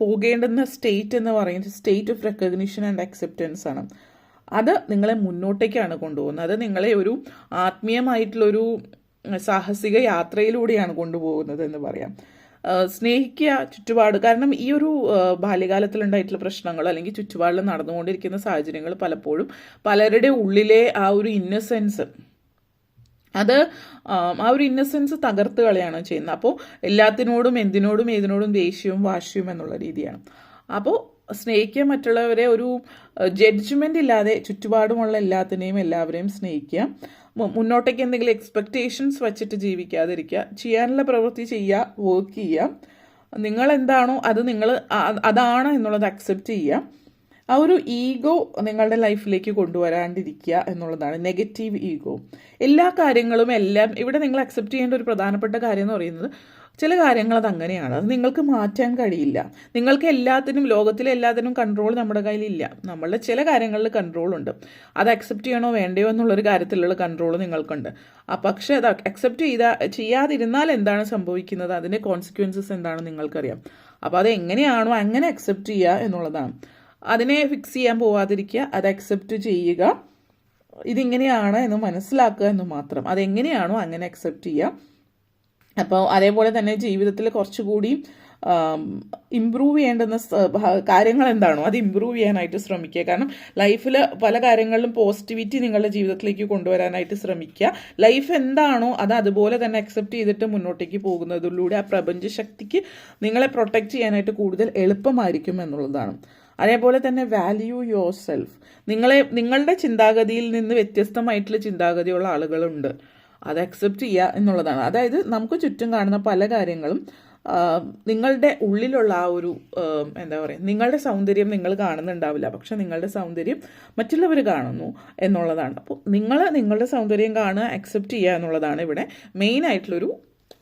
പോകേണ്ടുന്ന സ്റ്റേറ്റ് എന്ന് പറയുന്നത് state of recognition and acceptance ആണ്. അത് നിങ്ങളെ മുന്നോട്ടേക്കാണ് കൊണ്ടുപോകുന്നത്. അത് നിങ്ങളെ ഒരു ആത്മീയമായിട്ടുള്ളൊരു സാഹസിക യാത്രയിലൂടെയാണ് കൊണ്ടുപോകുന്നത് എന്ന് പറയാം. സ്നേഹിക്കുക ചുറ്റുപാട്. കാരണം ഈ ഒരു ബാല്യകാലത്തിലുണ്ടായിട്ടുള്ള പ്രശ്നങ്ങൾ അല്ലെങ്കിൽ ചുറ്റുപാടിൽ നടന്നുകൊണ്ടിരിക്കുന്ന സാഹചര്യങ്ങൾ പലപ്പോഴും പലരുടെ ഉള്ളിലെ ആ ഒരു ഇന്നസെൻസ്, അത് ആ ഒരു ഇന്നസെൻസ് തകർത്ത് കളയാണ് ചെയ്യുന്നത്. അപ്പോൾ എല്ലാത്തിനോടും ഏതിനോടും ദേഷ്യവും വാശിയും എന്നുള്ള രീതിയാണ്. അപ്പോൾ സ്നേഹിക്കുക, മറ്റുള്ളവരെ ഒരു ജഡ്ജ്മെൻ്റ് ഇല്ലാതെ ചുറ്റുപാടുമുള്ള എല്ലാവരെയും സ്നേഹിക്കുക. മുന്നോട്ടേക്ക് എന്തെങ്കിലും എക്സ്പെക്റ്റേഷൻസ് വച്ചിട്ട് ജീവിക്കാതിരിക്കുക. ചെയ്യാനുള്ള പ്രവൃത്തി ചെയ്യുക, വർക്ക് ചെയ്യുക. നിങ്ങളെന്താണോ അത് അതാണ് എന്നുള്ളത് അക്സെപ്റ്റ് ചെയ്യുക. ആ ഒരു ഈഗോ നിങ്ങളുടെ ലൈഫിലേക്ക് കൊണ്ടുവരാണ്ടിരിക്കുക എന്നുള്ളതാണ്. Negative ego. എല്ലാ കാര്യങ്ങളും ഇവിടെ നിങ്ങൾ അക്സെപ്റ്റ് ചെയ്യേണ്ട ഒരു പ്രധാനപ്പെട്ട കാര്യം എന്ന് പറയുന്നത്, ചില കാര്യങ്ങൾ അത് അങ്ങനെയാണ്, അത് നിങ്ങൾക്ക് മാറ്റാൻ കഴിയില്ല. നിങ്ങൾക്ക് ലോകത്തിലെ എല്ലാത്തിനും കൺട്രോൾ നമ്മുടെ കയ്യിലില്ല. നമ്മളുടെ ചില കാര്യങ്ങളിൽ കൺട്രോളുണ്ട്. അത് അക്സെപ്റ്റ് ചെയ്യണോ വേണ്ടയോ എന്നുള്ളൊരു കാര്യത്തിലുള്ള കൺട്രോൾ നിങ്ങൾക്കുണ്ട്. പക്ഷേ അത് അക്സെപ്റ്റ് ചെയ്യാതിരുന്നാൽ എന്താണ് സംഭവിക്കുന്നത്, അതിൻ്റെ കോൺസിക്വൻസസ് എന്താണെന്ന് നിങ്ങൾക്കറിയാം. അപ്പോൾ അത് എങ്ങനെയാണോ അങ്ങനെ അക്സെപ്റ്റ് ചെയ്യുക എന്നുള്ളതാണ്. അതിനെ ഫിക്സ് ചെയ്യാൻ പോവാതിരിക്കുക, അത് അക്സെപ്റ്റ് ചെയ്യുക, ഇതിങ്ങനെയാണ് എന്ന് മനസ്സിലാക്കുക എന്ന് മാത്രം. അതെങ്ങനെയാണോ അങ്ങനെ അക്സെപ്റ്റ് ചെയ്യുക. അപ്പോൾ അതേപോലെ തന്നെ ജീവിതത്തിൽ കുറച്ചുകൂടി ഇമ്പ്രൂവ് ചെയ്യേണ്ടുന്ന കാര്യങ്ങൾ എന്താണോ അത് ഇമ്പ്രൂവ് ചെയ്യാനായിട്ട് ശ്രമിക്കുക. കാരണം ലൈഫിൽ പല കാര്യങ്ങളിലും പോസിറ്റിവിറ്റി നിങ്ങളുടെ ജീവിതത്തിലേക്ക് കൊണ്ടുവരാനായിട്ട് ശ്രമിക്കുക. ലൈഫ് എന്താണോ അത് അതുപോലെ തന്നെ അക്സെപ്റ്റ് ചെയ്തിട്ട് മുന്നോട്ടേക്ക് പോകുന്നതിലൂടെ ആ പ്രപഞ്ചശക്തിക്ക് നിങ്ങളെ പ്രൊട്ടക്റ്റ് ചെയ്യാനായിട്ട് കൂടുതൽ എളുപ്പമായിരിക്കും എന്നുള്ളതാണ്. അതേപോലെ തന്നെ വാല്യൂ യുവർ സെൽഫ്. നിങ്ങളുടെ ചിന്താഗതിയിൽ നിന്ന് വ്യത്യസ്തമായിട്ടുള്ള ചിന്താഗതിയുള്ള ആളുകളുണ്ട്, അത് അക്സെപ്റ്റ് ചെയ്യുക എന്നുള്ളതാണ്. അതായത് നമുക്ക് ചുറ്റും കാണുന്ന പല കാര്യങ്ങളും നിങ്ങളുടെ ഉള്ളിലുള്ള ആ ഒരു നിങ്ങളുടെ സൗന്ദര്യം നിങ്ങൾ കാണുന്നുണ്ടാവില്ല, പക്ഷെ നിങ്ങളുടെ സൗന്ദര്യം മറ്റുള്ളവർ കാണുന്നു എന്നുള്ളതാണ്. അപ്പോൾ നിങ്ങളുടെ സൗന്ദര്യം കാണുക, അക്സെപ്റ്റ് ചെയ്യുക എന്നുള്ളതാണ് ഇവിടെ മെയിൻ ആയിട്ടുള്ളൊരു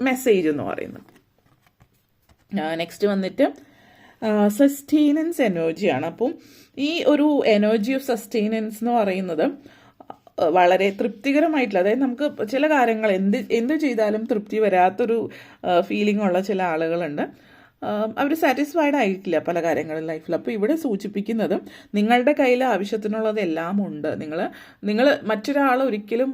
മെസ്സേജ് എന്ന് പറയുന്നത്. നെക്സ്റ്റ് വന്നിട്ട് സസ്റ്റെയിനൻസ് എനർജിയാണ്. അപ്പം ഈ ഒരു എനർജി ഓഫ് സസ്റ്റെയിനൻസ് എന്ന് പറയുന്നത് വളരെ തൃപ്തികരമായിട്ടുള്ള, അതായത് നമുക്ക് ചില കാര്യങ്ങൾ എന്ത് ചെയ്താലും തൃപ്തി വരാത്തൊരു ഫീലിംഗ് ഉള്ള ചില ആളുകളുണ്ട്. അവർ സാറ്റിസ്ഫൈഡ് ആയിട്ടില്ല പല കാര്യങ്ങളും ലൈഫിൽ. അപ്പോൾ ഇവിടെ സൂചിപ്പിക്കുന്നത് നിങ്ങളുടെ കയ്യിൽ ആവശ്യത്തിനുള്ളത് എല്ലാം ഉണ്ട്. നിങ്ങൾ മറ്റൊരാൾ ഒരിക്കലും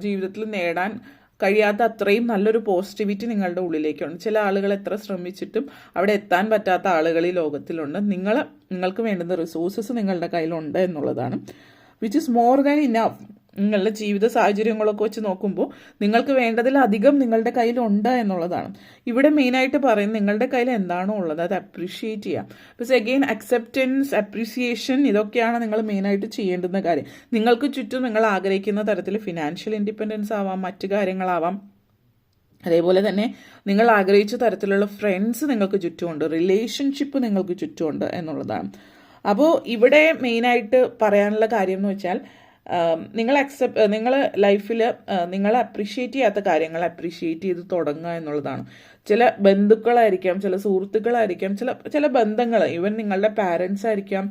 ജീവിതത്തിൽ നേടാൻ കഴിയാത്ത അത്രയും നല്ലൊരു പോസിറ്റിവിറ്റി നിങ്ങളുടെ ഉള്ളിലേക്കുണ്ട്. ചില ആളുകൾ എത്ര ശ്രമിച്ചിട്ടും അവിടെ എത്താൻ പറ്റാത്ത ആളുകൾ ഈ ലോകത്തിലുണ്ട്. നിങ്ങൾക്ക് വേണ്ടുന്ന റിസോഴ്സസ് നിങ്ങളുടെ കയ്യിലുണ്ട് എന്നുള്ളതാണ്, which is more than enough. നിങ്ങളുടെ ജീവിത സാഹചര്യങ്ങളൊക്കെ വെച്ച് നോക്കുമ്പോൾ നിങ്ങൾക്ക് വേണ്ടതിലധികം നിങ്ങളുടെ കയ്യിലുണ്ട് എന്നുള്ളതാണ് ഇവിടെ മെയിനായിട്ട് പറയുന്നത്. നിങ്ങളുടെ കയ്യിൽ എന്താണോ ഉള്ളത് അത് അപ്രീഷിയേറ്റ് ചെയ്യാം. ബിക്കോസ് അഗെയിൻ അക്സെപ്റ്റൻസ്, അപ്രീസിയേഷൻ, ഇതൊക്കെയാണ് നിങ്ങൾ മെയിനായിട്ട് ചെയ്യേണ്ടുന്ന കാര്യം. നിങ്ങൾക്ക് ചുറ്റും നിങ്ങൾ ആഗ്രഹിക്കുന്ന തരത്തിൽ ഫിനാൻഷ്യൽ ഇൻഡിപെൻഡൻസ് ആവാം, മറ്റു കാര്യങ്ങളാവാം. അതേപോലെ തന്നെ നിങ്ങൾ ആഗ്രഹിച്ച തരത്തിലുള്ള ഫ്രണ്ട്സ് നിങ്ങൾക്ക് ചുറ്റുമുണ്ട്, റിലേഷൻഷിപ്പ് നിങ്ങൾക്ക് ചുറ്റുമുണ്ട് എന്നുള്ളതാണ്. അപ്പോൾ ഇവിടെ മെയിനായിട്ട് പറയാനുള്ള കാര്യം എന്ന് വെച്ചാൽ നിങ്ങൾ ലൈഫിൽ നിങ്ങൾ അപ്രീഷിയേറ്റ് ചെയ്യാത്ത കാര്യങ്ങൾ അപ്രീഷിയേറ്റ് ചെയ്ത് തുടങ്ങുക എന്നുള്ളതാണ്. ചില ബന്ധുക്കളായിരിക്കാം, ചില സുഹൃത്തുക്കളായിരിക്കാം, ചില ബന്ധങ്ങൾ, ഈവൻ നിങ്ങളുടെ പാരൻസ് ആയിരിക്കാം,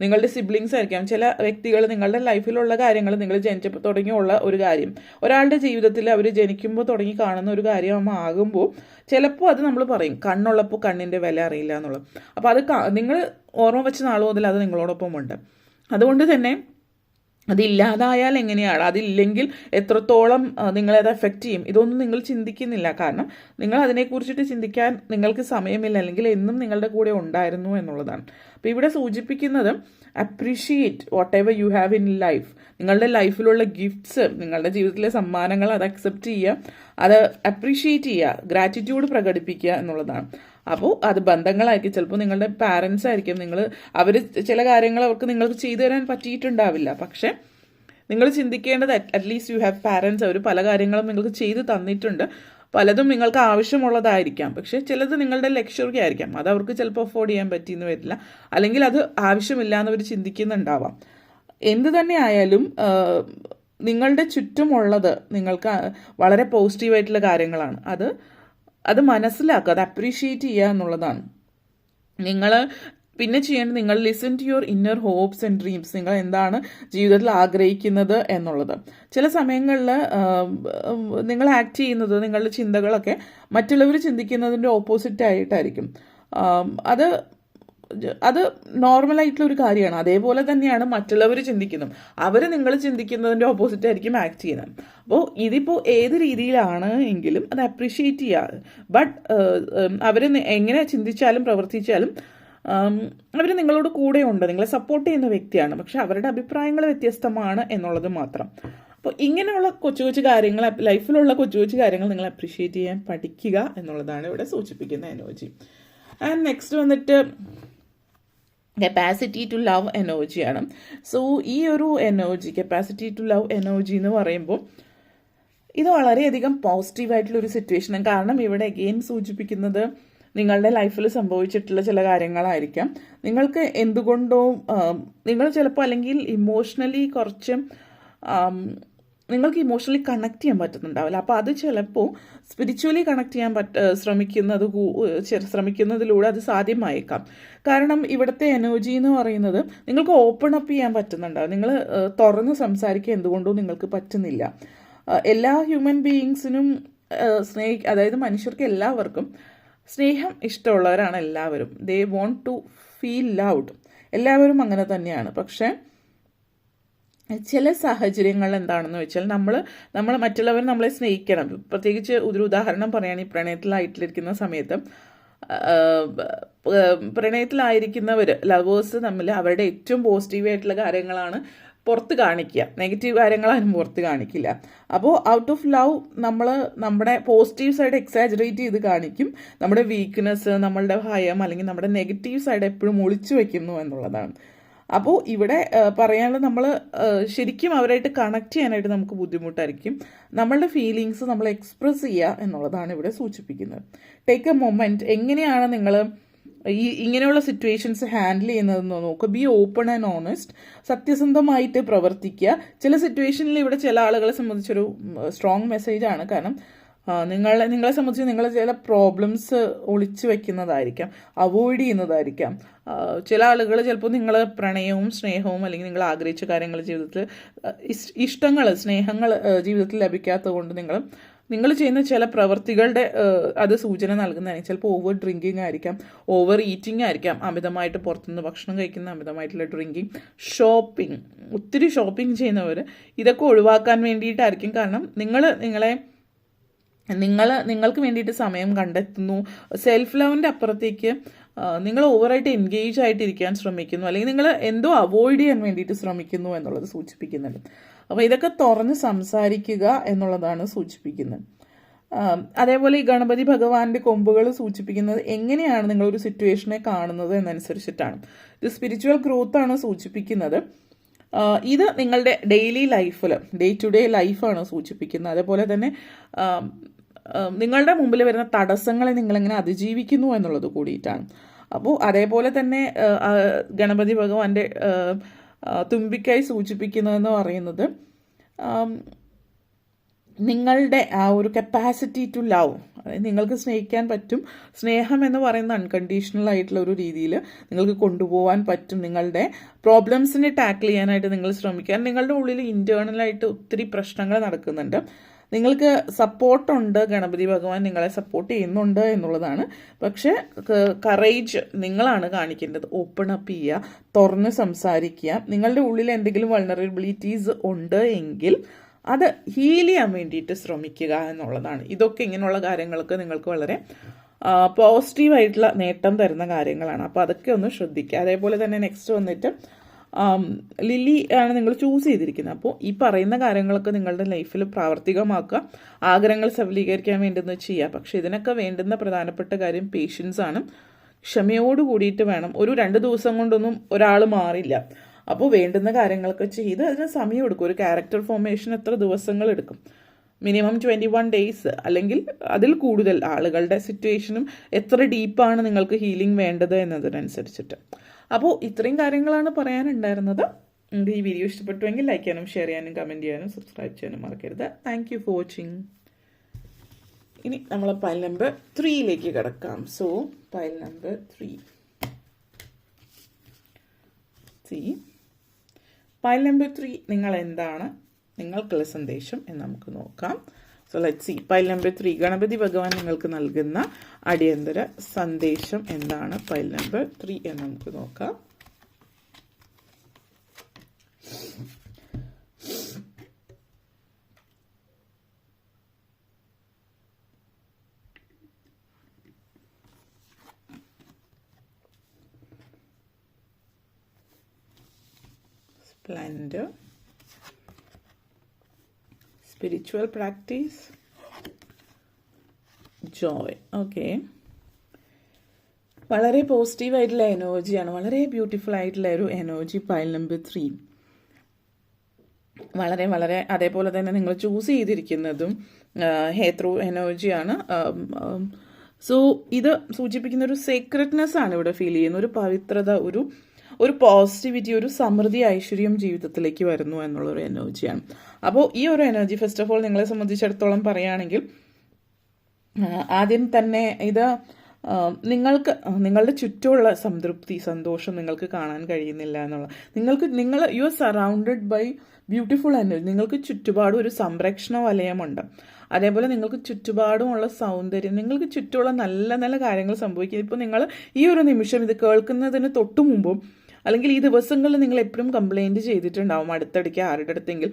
നിങ്ങളുടെ സിബ്ലിങ്സ് ആയിരിക്കാം, ചില വ്യക്തികൾ നിങ്ങളുടെ ലൈഫിലുള്ള കാര്യങ്ങൾ നിങ്ങൾ ജനിച്ചപ്പോൾ തുടങ്ങിയുള്ള ഒരു കാര്യം ഒരാളുടെ ജീവിതത്തിൽ അവർ ജനിക്കുമ്പോൾ തുടങ്ങി കാണുന്ന ഒരു കാര്യമാകുമ്പോൾ ചിലപ്പോൾ അത് നമ്മൾ പറയും കണ്ണുള്ളപ്പോൾ കണ്ണിൻ്റെ വില അറിയില്ല എന്നുള്ളത്. അപ്പോൾ അത് നിങ്ങൾ ഓർമ്മ വെച്ച നാൾ മുതൽ അത് നിങ്ങളോടൊപ്പം ഉണ്ട്. അതുകൊണ്ട് തന്നെ അതില്ലാതായാൽ എങ്ങനെയാണ്, അതില്ലെങ്കിൽ എത്രത്തോളം നിങ്ങളത് എഫക്റ്റ് ചെയ്യും, ഇതൊന്നും നിങ്ങൾ ചിന്തിക്കുന്നില്ല. കാരണം നിങ്ങൾ അതിനെക്കുറിച്ചിട്ട് ചിന്തിക്കാൻ നിങ്ങൾക്ക് സമയമില്ല, അല്ലെങ്കിൽ എന്നും നിങ്ങളുടെ കൂടെ ഉണ്ടായിരുന്നു എന്നുള്ളതാണ്. അപ്പോൾ ഇവിടെ സൂചിപ്പിക്കുന്നത് appreciate what ever you have in life. നിങ്ങളുടെ ലൈഫിലുള്ള ഗിഫ്റ്റ്സ്, നിങ്ങളുടെ ജീവിതത്തിലെ സമ്മാനങ്ങൾ അത് അക്സെപ്റ്റ് ചെയ്യുക, അത് അപ്രീഷിയേറ്റ് ചെയ്യുക, ഗ്രാറ്റിറ്റ്യൂഡ് പ്രകടിപ്പിക്കുക എന്നുള്ളതാണ്. അപ്പോൾ അത് ബന്ധങ്ങളായിരിക്കും, ചിലപ്പോൾ നിങ്ങളുടെ പാരൻസ് ആയിരിക്കും, അവർ ചില കാര്യങ്ങൾ അവർക്ക് നിങ്ങൾക്ക് ചെയ്തു തരാൻ പറ്റിയിട്ടുണ്ടാവില്ല. പക്ഷേ നിങ്ങൾ ചിന്തിക്കേണ്ടത് അറ്റ്ലീസ്റ്റ് യു ഹാവ് പാരൻസ്. അവർ പല കാര്യങ്ങളും നിങ്ങൾക്ക് ചെയ്ത് തന്നിട്ടുണ്ട്, പലതും നിങ്ങൾക്ക് ആവശ്യമുള്ളതായിരിക്കാം, പക്ഷേ ചിലത് നിങ്ങളുടെ ലക്ഷറി ആയിരിക്കാം, അത് അവർക്ക് ചിലപ്പോൾ അഫോർഡ് ചെയ്യാൻ പറ്റിയെന്ന് വരില്ല, അല്ലെങ്കിൽ അത് ആവശ്യമില്ല എന്നവർ ചിന്തിക്കുന്നുണ്ടാവാം. എന്ത് തന്നെ ആയാലും നിങ്ങളുടെ ചുറ്റുമുള്ളത് നിങ്ങൾക്ക് വളരെ പോസിറ്റീവായിട്ടുള്ള കാര്യങ്ങളാണ്. അത് മനസ്സിലാക്കുക, അത് അപ്രീഷിയേറ്റ് ചെയ്യുക എന്നുള്ളതാണ്. നിങ്ങൾ പിന്നെ ചെയ്യേണ്ടത് നിങ്ങൾ listen to your inner hopes and dreams. നിങ്ങൾ എന്താണ് ജീവിതത്തിൽ ആഗ്രഹിക്കുന്നത് എന്നുള്ളത്. ചില സമയങ്ങളിൽ നിങ്ങൾ ആക്ട് ചെയ്യുന്നത്, നിങ്ങളുടെ ചിന്തകളൊക്കെ മറ്റുള്ളവർ ചിന്തിക്കുന്നതിൻ്റെ ഓപ്പോസിറ്റ് ആയിട്ടായിരിക്കും. അത് നോർമലായിട്ടുള്ള ഒരു കാര്യമാണ്. അതേപോലെ തന്നെയാണ് മറ്റുള്ളവർ ചിന്തിക്കുന്നത്. അവർ നിങ്ങൾ ചിന്തിക്കുന്നതിൻ്റെ ഓപ്പോസിറ്റ് ആയിരിക്കും ആക്ട് ചെയ്യുന്നത്. അപ്പോൾ ഇതിപ്പോൾ ഏത് രീതിയിലാണ് എങ്കിലും അത് അപ്രീഷിയേറ്റ് ചെയ്യുക. ബട്ട് അവർ എങ്ങനെ ചിന്തിച്ചാലും പ്രവർത്തിച്ചാലും അവർ നിങ്ങളോട് കൂടെയുണ്ട്, നിങ്ങളെ സപ്പോർട്ട് ചെയ്യുന്ന വ്യക്തിയാണ്. പക്ഷെ അവരുടെ അഭിപ്രായങ്ങൾ വ്യത്യസ്തമാണ് എന്നുള്ളത് മാത്രം. അപ്പോൾ ഇങ്ങനെയുള്ള കൊച്ചു കൊച്ചു കാര്യങ്ങൾ, ലൈഫിലുള്ള കൊച്ചു കൊച്ചു കാര്യങ്ങൾ നിങ്ങൾ അപ്രീഷിയേറ്റ് ചെയ്യാൻ പഠിക്കുക എന്നുള്ളതാണ് ഇവിടെ സൂചിപ്പിക്കുന്ന എനർജി. ആൻഡ് നെക്സ്റ്റ് വന്നിട്ട് കപ്പാസിറ്റി ടു ലവ് എനർജിയാണ്. സോ ഈ ഒരു energy, capacity to love energy എന്ന് പറയുമ്പോൾ ഇത് വളരെയധികം പോസിറ്റീവായിട്ടുള്ളൊരു സിറ്റുവേഷനാണ്. കാരണം ഇവിടെ അഗെയിൻ സൂചിപ്പിക്കുന്നത് നിങ്ങളുടെ ലൈഫിൽ സംഭവിച്ചിട്ടുള്ള ചില കാര്യങ്ങളായിരിക്കാം. നിങ്ങൾക്ക് എന്തുകൊണ്ടോ നിങ്ങൾ ചിലപ്പോൾ അല്ലെങ്കിൽ ഇമോഷണലി കുറച്ച് നിങ്ങൾക്ക് ഇമോഷണലി കണക്ട് ചെയ്യാൻ പറ്റുന്നുണ്ടാവില്ല. അപ്പോൾ അത് ചിലപ്പോൾ സ്പിരിച്വലി കണക്ട് ചെയ്യാൻ ശ്രമിക്കുന്നതിലൂടെ അത് സാധ്യമായേക്കാം. കാരണം ഇവിടുത്തെ എനർജി എന്ന് പറയുന്നത് നിങ്ങൾക്ക് ഓപ്പൺ അപ്പ് ചെയ്യാൻ പറ്റുന്നുണ്ടാവും. നിങ്ങൾ തുറന്ന് സംസാരിക്കാൻ എന്തുകൊണ്ടോ നിങ്ങൾക്ക് പറ്റുന്നില്ല. എല്ലാ ഹ്യൂമൻ ബീയിങ്സിനും അതായത് മനുഷ്യർക്ക് എല്ലാവർക്കും സ്നേഹം ഇഷ്ടമുള്ളവരാണ് എല്ലാവരും. ദേ വോണ്ട് ടു ഫീൽ ലവ്ഡ്. എല്ലാവരും അങ്ങനെ തന്നെയാണ്. പക്ഷേ ചില സാഹചര്യങ്ങൾ എന്താണെന്ന് വെച്ചാൽ നമ്മൾ മറ്റുള്ളവർ നമ്മളെ സ്നേഹിക്കണം. പ്രത്യേകിച്ച് ഒരു ഉദാഹരണം പറയുകയാണെങ്കിൽ പ്രണയത്തിലായിട്ടിരിക്കുന്ന സമയത്ത് പ്രണയത്തിലായിരിക്കുന്നവർ, ലവേഴ്സ് തമ്മിൽ അവരുടെ ഏറ്റവും പോസിറ്റീവായിട്ടുള്ള കാര്യങ്ങളാണ് പുറത്ത് കാണിക്കുക, നെഗറ്റീവ് കാര്യങ്ങളാരും പുറത്ത് കാണിക്കില്ല. അപ്പോൾ ഔട്ട് ഓഫ് ലവ് നമ്മൾ നമ്മുടെ പോസിറ്റീവ് സൈഡ് എക്സാജറേറ്റ് ചെയ്ത് കാണിക്കും, നമ്മുടെ വീക്ക്നെസ്, നമ്മളുടെ ഭയം അല്ലെങ്കിൽ നമ്മുടെ നെഗറ്റീവ് സൈഡ് എപ്പോഴും ഒളിച്ചു വയ്ക്കുന്നു എന്നുള്ളതാണ്. അപ്പോൾ ഇവിടെ പറയാനുള്ളത് നമ്മൾ ശരിക്കും അവരായിട്ട് കണക്ട് ചെയ്യാനായിട്ട് നമുക്ക് ബുദ്ധിമുട്ടായിരിക്കും. നമ്മളുടെ ഫീലിങ്സ് നമ്മൾ എക്സ്പ്രസ് ചെയ്യുക എന്നുള്ളതാണ് ഇവിടെ സൂചിപ്പിക്കുന്നത്. Take A moment. എങ്ങനെയാണ് നിങ്ങൾ ഇങ്ങനെയുള്ള സിറ്റുവേഷൻസ് ഹാൻഡിൽ ചെയ്യുന്നതെന്ന് നോക്കുക. B open and honest. സത്യസന്ധമായിട്ട് പ്രവർത്തിക്കുക. ചില സിറ്റുവേഷനിൽ ഇവിടെ ചില ആളുകളെ സംബന്ധിച്ചൊരു സ്ട്രോങ് മെസ്സേജാണ്. കാരണം നിങ്ങളെ സംബന്ധിച്ച് നിങ്ങൾ ചില പ്രോബ്ലംസ് ഒളിച്ചു വെക്കുന്നതായിരിക്കാം, അവോയ്ഡ് ചെയ്യുന്നതായിരിക്കാം. ചില ആളുകൾ ചിലപ്പോൾ നിങ്ങൾ പ്രണയവും സ്നേഹവും അല്ലെങ്കിൽ നിങ്ങൾ ആഗ്രഹിച്ച കാര്യങ്ങൾ ജീവിതത്തിൽ ഇഷ്ടങ്ങൾ, സ്നേഹങ്ങൾ ജീവിതത്തിൽ ലഭിക്കാത്തത് കൊണ്ട് നിങ്ങൾ ചെയ്യുന്ന ചില പ്രവൃത്തികളുടെ അത് സൂചന നൽകുന്നതായിരിക്കും. ചിലപ്പോൾ ഓവർ ഡ്രിങ്കിങ് ആയിരിക്കാം, ഓവർ ഈറ്റിംഗ് ആയിരിക്കാം, അമിതമായിട്ട് പുറത്തുനിന്ന് ഭക്ഷണം കഴിക്കുന്ന, അമിതമായിട്ടുള്ള ഡ്രിങ്കിങ്, ഷോപ്പിംഗ്, ഒത്തിരി ഷോപ്പിംഗ് ചെയ്യുന്നവർ ഇതൊക്കെ ഒഴിവാക്കാൻ വേണ്ടിയിട്ടായിരിക്കും. കാരണം നിങ്ങൾക്ക് വേണ്ടിയിട്ട് സമയം കണ്ടെത്തുന്നു. സെൽഫ് ലവിൻ്റെ അപ്പുറത്തേക്ക് നിങ്ങൾ ഓവറായിട്ട് എൻഗേജ് ആയിട്ടിരിക്കാൻ ശ്രമിക്കുന്നു, അല്ലെങ്കിൽ നിങ്ങൾ എന്തോ അവോയ്ഡ് ചെയ്യാൻ വേണ്ടിയിട്ട് ശ്രമിക്കുന്നു എന്നുള്ളത് സൂചിപ്പിക്കുന്നുണ്ട്. അപ്പോൾ ഇതൊക്കെ തുറന്ന് സംസാരിക്കുക എന്നുള്ളതാണ് സൂചിപ്പിക്കുന്നത്. അതേപോലെ ഈ ഗണപതി ഭഗവാന്റെ കൊമ്പുകൾ സൂചിപ്പിക്കുന്നത് എങ്ങനെയാണ് നിങ്ങളൊരു സിറ്റുവേഷനെ കാണുന്നത് എന്നനുസരിച്ചിട്ടാണ്. ഇത് സ്പിരിച്വൽ ഗ്രോത്ത് ആണ് സൂചിപ്പിക്കുന്നത്. ഇത് നിങ്ങളുടെ ഡെയിലി ലൈഫിൽ, ഡേ ടു ഡേ ലൈഫാണ് സൂചിപ്പിക്കുന്നത്. അതേപോലെ തന്നെ നിങ്ങളുടെ മുമ്പിൽ വരുന്ന തടസ്സങ്ങളെ നിങ്ങളെങ്ങനെ അതിജീവിക്കുന്നു എന്നുള്ളത് കൂടിയിട്ടാണ്. അപ്പോൾ അതേപോലെ തന്നെ ഗണപതി ഭഗവാന്റെ തുമ്പിക്കായി സൂചിപ്പിക്കുന്നതെന്ന് പറയുന്നത് നിങ്ങളുടെ ആ ഒരു കപ്പാസിറ്റി ടു ലവ്, അതായത് നിങ്ങൾക്ക് സ്നേഹിക്കാൻ പറ്റും. സ്നേഹം എന്ന് പറയുന്ന അൺകണ്ടീഷണൽ ആയിട്ടുള്ള ഒരു രീതിയിൽ നിങ്ങൾക്ക് കൊണ്ടുപോകാൻ പറ്റും. നിങ്ങളുടെ പ്രോബ്ലംസിനെ ടാക്കിൾ ചെയ്യാനായിട്ട് നിങ്ങൾ ശ്രമിക്കാൻ. നിങ്ങളുടെ ഉള്ളിൽ ഇൻറ്റേർണലായിട്ട് ഒത്തിരി പ്രശ്നങ്ങൾ നടക്കുന്നുണ്ട്. നിങ്ങൾക്ക് സപ്പോർട്ടുണ്ട്, ഗണപതി ഭഗവാൻ നിങ്ങളെ സപ്പോർട്ട് ചെയ്യുന്നുണ്ട് എന്നുള്ളതാണ്. പക്ഷെ കറേജ് നിങ്ങളാണ് കാണിക്കേണ്ടത്. ഓപ്പൺ അപ്പ് ചെയ്യുക, തുറന്ന് സംസാരിക്കുക. നിങ്ങളുടെ ഉള്ളിൽ എന്തെങ്കിലും വൾണറബിലിറ്റീസ് ഉണ്ട് എങ്കിൽ അത് ഹീൽ ചെയ്യാൻ വേണ്ടിയിട്ട് ശ്രമിക്കുക എന്നുള്ളതാണ്. ഇതൊക്കെ ഇങ്ങനെയുള്ള കാര്യങ്ങൾക്ക് നിങ്ങൾക്ക് വളരെ പോസിറ്റീവായിട്ടുള്ള നേട്ടം തരുന്ന കാര്യങ്ങളാണ്. അപ്പോൾ അതൊക്കെ ഒന്ന് ശ്രദ്ധിക്കുക. അതേപോലെ തന്നെ നെക്സ്റ്റ് വന്നിട്ട് ലില്ലി ആണ് നിങ്ങൾ ചൂസ് ചെയ്തിരിക്കുന്നത്. അപ്പോൾ ഈ പറയുന്ന കാര്യങ്ങളൊക്കെ നിങ്ങളുടെ ലൈഫിൽ പ്രാവർത്തികമാക്കുക. ആഗ്രഹങ്ങൾ സഫലീകരിക്കാൻ വേണ്ടുന്നത് ചെയ്യുക. പക്ഷെ ഇതിനൊക്കെ വേണ്ടുന്ന പ്രധാനപ്പെട്ട കാര്യം പേഷ്യൻസ് ആണ്. ക്ഷമയോട് കൂടിയിട്ട് വേണം. ഒരു 2 ദിവസം കൊണ്ടൊന്നും ഒരാൾ മാറില്ല. അപ്പോൾ വേണ്ടുന്ന കാര്യങ്ങളൊക്കെ ചെയ്ത് അതിന് സമയം എടുക്കും. ഒരു ക്യാരക്ടർ ഫോർമേഷൻ എത്ര ദിവസങ്ങൾ എടുക്കും? മിനിമം 21 ഡേയ്സ് അല്ലെങ്കിൽ അതിൽ കൂടുതൽ. ആളുകളുടെ സിറ്റുവേഷനും എത്ര ഡീപ്പാണ് നിങ്ങൾക്ക് ഹീലിംഗ് വേണ്ടത് എന്നതിനനുസരിച്ചിട്ട്. അപ്പോൾ ഇത്രയും കാര്യങ്ങളാണ് പറയാനുണ്ടായിരുന്നത്. ഈ വീഡിയോ ഇഷ്ടപ്പെട്ടുവെങ്കിൽ ലൈക്ക് ചെയ്യാനും ഷെയർ ചെയ്യാനും കമൻറ്റ് ചെയ്യാനും സബ്സ്ക്രൈബ് ചെയ്യാനും മറക്കരുത്. Thank you for watching. ഇനി നമ്മൾ പൈൽ നമ്പർ 3യിലേക്ക് കിടക്കാം. So pile number 3. Pile number 3 നിങ്ങൾ എന്താണ് നിങ്ങൾക്കുള്ള സന്ദേശം എന്ന് നമുക്ക് നോക്കാം. So let's see. Pile number 3 Ganapathi Bhagavan നിങ്ങൾക്ക് നൽകുന്ന അടിയന്തര സന്ദേശം എന്താണ് പൈൽ നമ്പർ 3 എന്ന് നമുക്ക് നോക്കാം. Splendor, spiritual practice, joy. Okay, വളരെ പോസിറ്റീവ് ആയിട്ടുള്ള എനർജിയാണ്. വളരെ ബ്യൂട്ടിഫുൾ ആയിട്ടുള്ള ഒരു എനർജി പൈൽ നമ്പർ 3. വളരെ വളരെ അതേപോലെ തന്നെ നിങ്ങൾ ചൂസ് ചെയ്തിരിക്കുന്നതും ഹേത്രൂ എനർജിയാണ്. സോ ഇത് സൂചിപ്പിക്കുന്ന ഒരു സീക്രട്ട്നെസ് ആണ് ഇവിടെ ഫീൽ ചെയ്യുന്നത്. ഒരു പവിത്രത, ഒരു പോസിറ്റിവിറ്റി, ഒരു സമൃദ്ധി, ഐശ്വര്യം ജീവിതത്തിലേക്ക് വരുന്നു എന്നുള്ളൊരു എനർജിയാണ്. അപ്പോൾ ഈ ഒരു എനർജി ഫസ്റ്റ് ഓഫ് ഓൾ നിങ്ങളെ സംബന്ധിച്ചിടത്തോളം പറയുകയാണെങ്കിൽ ആദ്യം തന്നെ ഇത് നിങ്ങളുടെ ചുറ്റുമുള്ള സംതൃപ്തി, സന്തോഷം നിങ്ങൾക്ക് കാണാൻ കഴിയുന്നില്ല എന്നുള്ള. You are surrounded by beautiful energy. നിങ്ങൾക്ക് ചുറ്റുപാടും ഒരു സംരക്ഷണ വലയമുണ്ട്. അതേപോലെ നിങ്ങൾക്ക് ചുറ്റുപാടുമുള്ള സൗന്ദര്യം, നിങ്ങൾക്ക് ചുറ്റുമുള്ള നല്ല നല്ല കാര്യങ്ങൾ സംഭവിക്കും. ഇപ്പോൾ നിങ്ങൾ ഈ ഒരു നിമിഷം ഇത് കേൾക്കുന്നതിന് തൊട്ടു മുമ്പും അല്ലെങ്കിൽ ഈ ദിവസങ്ങളിൽ നിങ്ങൾ എപ്പോഴും കംപ്ലൈൻറ്റ് ചെയ്തിട്ടുണ്ടാവും അടുത്തടിക്ക് ആരുടെ അടുത്തെങ്കിലും,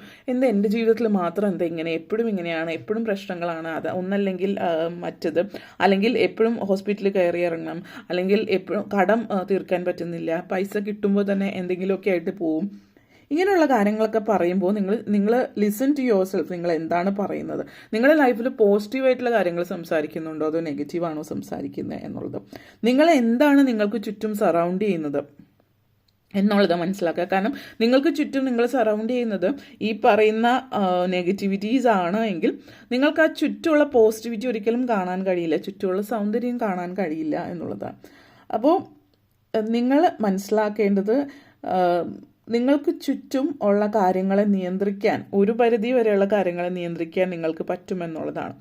എൻ്റെ ജീവിതത്തിൽ മാത്രം എന്താ ഇങ്ങനെ, എപ്പോഴും ഇങ്ങനെയാണ്, എപ്പോഴും പ്രശ്നങ്ങളാണ്, അത് ഒന്നല്ലെങ്കിൽ മറ്റത്, അല്ലെങ്കിൽ എപ്പോഴും ഹോസ്പിറ്റലിൽ കയറി ഇറങ്ങണം, അല്ലെങ്കിൽ എപ്പോഴും കടം തീർക്കാൻ പറ്റുന്നില്ല, പൈസ കിട്ടുമ്പോൾ തന്നെ എന്തെങ്കിലുമൊക്കെ ആയിട്ട് പോവും. ഇങ്ങനെയുള്ള കാര്യങ്ങളൊക്കെ പറയുമ്പോൾ നിങ്ങൾ ലിസൺ ടു യുവർ സെൽഫ്. നിങ്ങൾ എന്താണ് പറയുന്നത്? നിങ്ങളുടെ ലൈഫിൽ പോസിറ്റീവായിട്ടുള്ള കാര്യങ്ങൾ സംസാരിക്കുന്നുണ്ടോ അതോ നെഗറ്റീവാണോ സംസാരിക്കുന്നത് എന്നുള്ളത്. നിങ്ങൾ എന്താണ് നിങ്ങൾക്ക് ചുറ്റും സറൗണ്ട് ചെയ്യുന്നത് എന്നുള്ളത് മനസ്സിലാക്കുക. കാരണം നിങ്ങൾക്ക് ചുറ്റും നിങ്ങൾ സറൗണ്ട് ചെയ്യുന്നത് ഈ പറയുന്ന നെഗറ്റിവിറ്റീസ് ആണ് എങ്കിൽ നിങ്ങൾക്ക് ആ ചുറ്റുമുള്ള പോസിറ്റിവിറ്റി ഒരിക്കലും കാണാൻ കഴിയില്ല, ചുറ്റുമുള്ള സൗന്ദര്യം കാണാൻ കഴിയില്ല എന്നുള്ളതാണ്. അപ്പോൾ നിങ്ങൾ മനസ്സിലാക്കേണ്ടത് നിങ്ങൾക്ക് ചുറ്റും ഉള്ള കാര്യങ്ങളെ നിയന്ത്രിക്കാൻ, ഒരു പരിധി വരെയുള്ള കാര്യങ്ങളെ നിയന്ത്രിക്കാൻ നിങ്ങൾക്ക് പറ്റുമെന്നുള്ളതാണ്.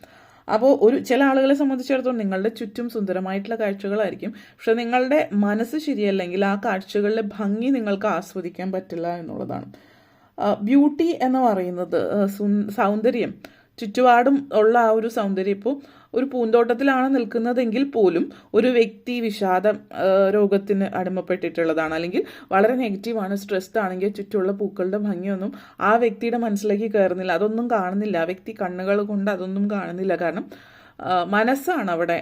അപ്പോൾ ചില ആളുകളെ സംബന്ധിച്ചിടത്തോളം നിങ്ങളുടെ ചുറ്റും സുന്ദരമായിട്ടുള്ള കാഴ്ചകളായിരിക്കും, പക്ഷെ നിങ്ങളുടെ മനസ്സ് ശരിയല്ലെങ്കിൽ ആ കാഴ്ചകളിലെ ഭംഗി നിങ്ങൾക്ക് ആസ്വദിക്കാൻ പറ്റില്ല എന്നുള്ളതാണ്. ബ്യൂട്ടി എന്ന് പറയുന്നത്, സൗന്ദര്യം ചുറ്റുപാടും ഉള്ള ആ ഒരു സൗന്ദര്യം. ഇപ്പോൾ ഒരു പൂന്തോട്ടത്തിലാണ് നിൽക്കുന്നതെങ്കിൽ പോലും ഒരു വ്യക്തി രോഗത്തിന് അടിമപ്പെട്ടിട്ടുള്ളതാണ്, അല്ലെങ്കിൽ വളരെ നെഗറ്റീവാണ്, സ്ട്രെസ്ഡ് ആണെങ്കിൽ ചുറ്റുമുള്ള പൂക്കളുടെ ഭംഗിയൊന്നും ആ വ്യക്തിയുടെ മനസ്സിലേക്ക് കയറുന്നില്ല, അതൊന്നും കാണുന്നില്ല. ആ വ്യക്തി കണ്ണുകൾ കൊണ്ട് അതൊന്നും കാണുന്നില്ല. കാരണം മനസ്സാണ് അവിടെ,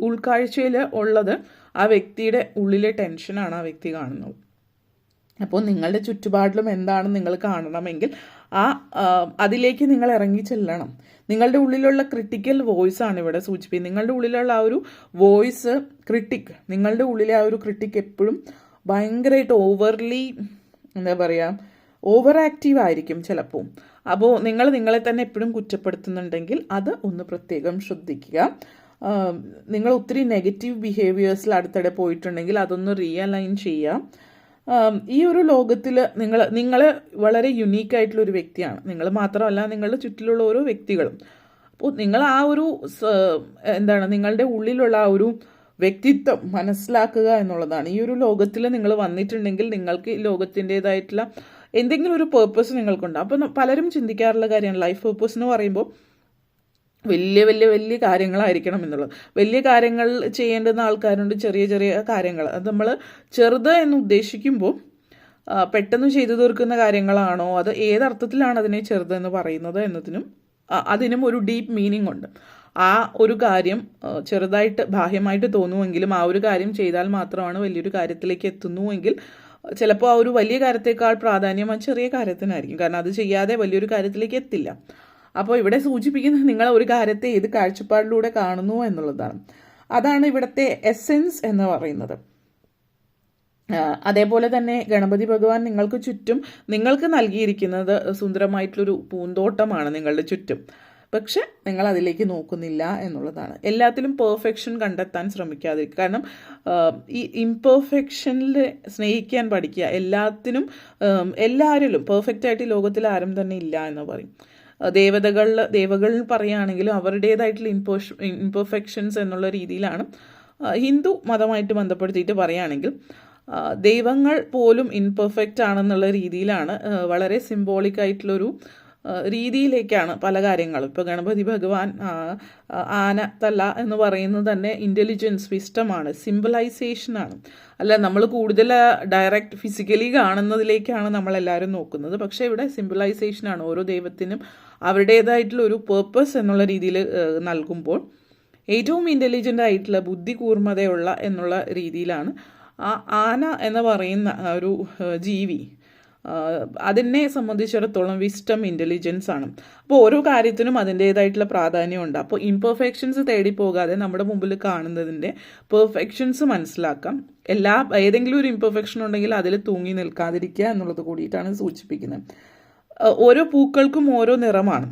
ഉൾക്കാഴ്ചയിൽ ഉള്ളത് ആ വ്യക്തിയുടെ ഉള്ളിലെ ടെൻഷനാണ് ആ വ്യക്തി കാണുന്നത്. അപ്പോൾ നിങ്ങളുടെ ചുറ്റുപാടിലും എന്താണ് നിങ്ങൾ കാണണമെങ്കിൽ അതിലേക്ക് നിങ്ങൾ ഇറങ്ങി ചെല്ലണം. നിങ്ങളുടെ ഉള്ളിലുള്ള ക്രിട്ടിക്കൽ വോയിസ് ആണ് ഇവിടെ സൂചിപ്പിക്കുന്നത്. നിങ്ങളുടെ ഉള്ളിലുള്ള ആ ഒരു വോയിസ് നിങ്ങളുടെ ഉള്ളിലെ ആ ഒരു ക്രിട്ടിക് എപ്പോഴും ഭയങ്കരമായിട്ട് ഓവർ ആക്റ്റീവ് ആയിരിക്കും ചിലപ്പോൾ. അപ്പോൾ നിങ്ങളെ തന്നെ എപ്പോഴും കുറ്റപ്പെടുത്തുന്നുണ്ടെങ്കിൽ അത് ഒന്ന് പ്രത്യേകം ശ്രദ്ധിക്കുക. നിങ്ങൾ ഒത്തിരി നെഗറ്റീവ് ബിഹേവിയേഴ്സിൽ അടുത്തിടെ പോയിട്ടുണ്ടെങ്കിൽ അതൊന്ന് റിയലൈൻ ചെയ്യാം. ഈ ഒരു ലോകത്തിൽ നിങ്ങൾ വളരെ യുണീക്കായിട്ടുള്ള ഒരു വ്യക്തിയാണ്. നിങ്ങൾ മാത്രമല്ല, നിങ്ങളുടെ ചുറ്റിലുള്ള ഓരോ വ്യക്തികളും. അപ്പോൾ നിങ്ങൾ ആ ഒരു നിങ്ങളുടെ ഉള്ളിലുള്ള ആ ഒരു വ്യക്തിത്വം മനസ്സിലാക്കുക എന്നുള്ളതാണ്. ഈ ഒരു ലോകത്തിൽ നിങ്ങൾ വന്നിട്ടുണ്ടെങ്കിൽ നിങ്ങൾക്ക് ഈ ലോകത്തിൻ്റെതായിട്ടുള്ള എന്തെങ്കിലും ഒരു പേർപ്പസ് നിങ്ങൾക്കുണ്ട്. അപ്പോൾ പലരും ചിന്തിക്കാറുള്ള കാര്യമാണ് ലൈഫ് പേർപ്പസ് എന്ന് പറയുമ്പോൾ വലിയ വലിയ വലിയ കാര്യങ്ങളായിരിക്കണം എന്നുള്ളത്. വലിയ കാര്യങ്ങൾ ചെയ്യേണ്ടുന്ന ആൾക്കാരുണ്ട്, ചെറിയ ചെറിയ കാര്യങ്ങൾ. അത് നമ്മൾ ചെറുത് എന്ന് ഉദ്ദേശിക്കുമ്പോൾ പെട്ടെന്ന് ചെയ്തു തീർക്കുന്ന കാര്യങ്ങളാണോ, അത് ഏതർത്ഥത്തിലാണ് അതിനെ ചെറുതെന്ന് പറയുന്നത് അതിനും ഒരു ഡീപ്പ് മീനിങ് ഉണ്ട്. ആ ഒരു കാര്യം ചെറുതായിട്ട് ബാഹ്യമായിട്ട് തോന്നുമെങ്കിലും ആ ഒരു കാര്യം ചെയ്താൽ മാത്രമാണ് വലിയൊരു കാര്യത്തിലേക്ക് എത്തുന്നുവെങ്കിൽ ചിലപ്പോൾ ആ ഒരു വലിയ കാര്യത്തേക്കാൾ പ്രാധാന്യം ആ ചെറിയ കാര്യത്തിനായിരിക്കും. കാരണം അത് ചെയ്യാതെ വലിയൊരു കാര്യത്തിലേക്ക് എത്തില്ല. അപ്പോൾ ഇവിടെ സൂചിപ്പിക്കുന്നത് നിങ്ങൾ ഒരു കാര്യത്തെ ഏത് കാഴ്ചപ്പാടിലൂടെ കാണുന്നു എന്നുള്ളതാണ്. അതാണ് ഇവിടുത്തെ എസെൻസ് എന്ന് പറയുന്നത്. അതേപോലെ തന്നെ ഗണപതി ഭഗവാൻ നിങ്ങൾക്ക് ചുറ്റും നിങ്ങൾക്ക് നൽകിയിരിക്കുന്നത് സുന്ദരമായിട്ടുള്ളൊരു പൂന്തോട്ടമാണ് നിങ്ങളുടെ ചുറ്റും. പക്ഷെ നിങ്ങൾ അതിലേക്ക് നോക്കുന്നില്ല എന്നുള്ളതാണ്. എല്ലാത്തിലും പെർഫെക്ഷൻ കണ്ടെത്താൻ ശ്രമിക്കാതിരിക്കുക. കാരണം ഈ ഇംപെർഫെക്ഷനിൽ സ്നേഹിക്കാൻ പഠിക്കുക. എല്ലാവരിലും പെർഫെക്റ്റ് ആയിട്ട് ലോകത്തിൽ ആരും തന്നെ ഇല്ല എന്ന് പറയും. ദേവകളിൽ പറയുകയാണെങ്കിലും അവരുടേതായിട്ടുള്ള ഇംപെർഫെക്ഷൻസ് എന്നുള്ള രീതിയിലാണ്. ഹിന്ദു മതമായിട്ട് ബന്ധപ്പെടുത്തിയിട്ട് പറയുകയാണെങ്കിൽ ദൈവങ്ങൾ പോലും ഇംപെർഫെക്റ്റ് ആണെന്നുള്ള രീതിയിലാണ്, വളരെ സിംബോളിക് ആയിട്ടുള്ളൊരു രീതിയിലേക്കാണ് പല കാര്യങ്ങളും. ഇപ്പോൾ ഗണപതി ഭഗവാൻ ആന തല എന്ന് പറയുന്നത് തന്നെ ഇൻ്റലിജൻസ്, വിസ്റ്റമാണ്, സിംബലൈസേഷനാണ്. അല്ല, നമ്മൾ കൂടുതൽ ഡയറക്റ്റ് ഫിസിക്കലി കാണുന്നതിലേക്കാണ് നമ്മളെല്ലാവരും നോക്കുന്നത്. പക്ഷേ ഇവിടെ സിംബലൈസേഷനാണ്. ഓരോ ദൈവത്തിനും അവരുടേതായിട്ടുള്ള ഒരു പേർപ്പസ് എന്നുള്ള രീതിയിൽ നൽകുമ്പോൾ ഏറ്റവും ഇൻ്റലിജൻ്റ് ആയിട്ടുള്ള ബുദ്ധി കൂർമ്മതയുള്ള എന്നുള്ള രീതിയിലാണ് ആ ആന എന്ന് പറയുന്ന ഒരു ജീവി. അതിനെ സംബന്ധിച്ചിടത്തോളം വിസ്റ്റം, ഇൻ്റലിജൻസ് ആണ്. അപ്പോൾ ഓരോ കാര്യത്തിനും അതിൻ്റേതായിട്ടുള്ള പ്രാധാന്യമുണ്ട്. അപ്പോൾ ഇംപെർഫെക്ഷൻസ് തേടി പോകാതെ നമ്മുടെ മുമ്പിൽ കാണുന്നതിൻ്റെ പെർഫെക്ഷൻസ് മനസ്സിലാക്കാം. ഏതെങ്കിലും ഒരു ഇംപെർഫെക്ഷൻ ഉണ്ടെങ്കിൽ അതിൽ തൂങ്ങി നിൽക്കാതിരിക്കുക എന്നുള്ളത് കൂടിയിട്ടാണ് സൂചിപ്പിക്കുന്നത്. ഓരോ പൂക്കൾക്കും ഓരോ നിറമാണ്.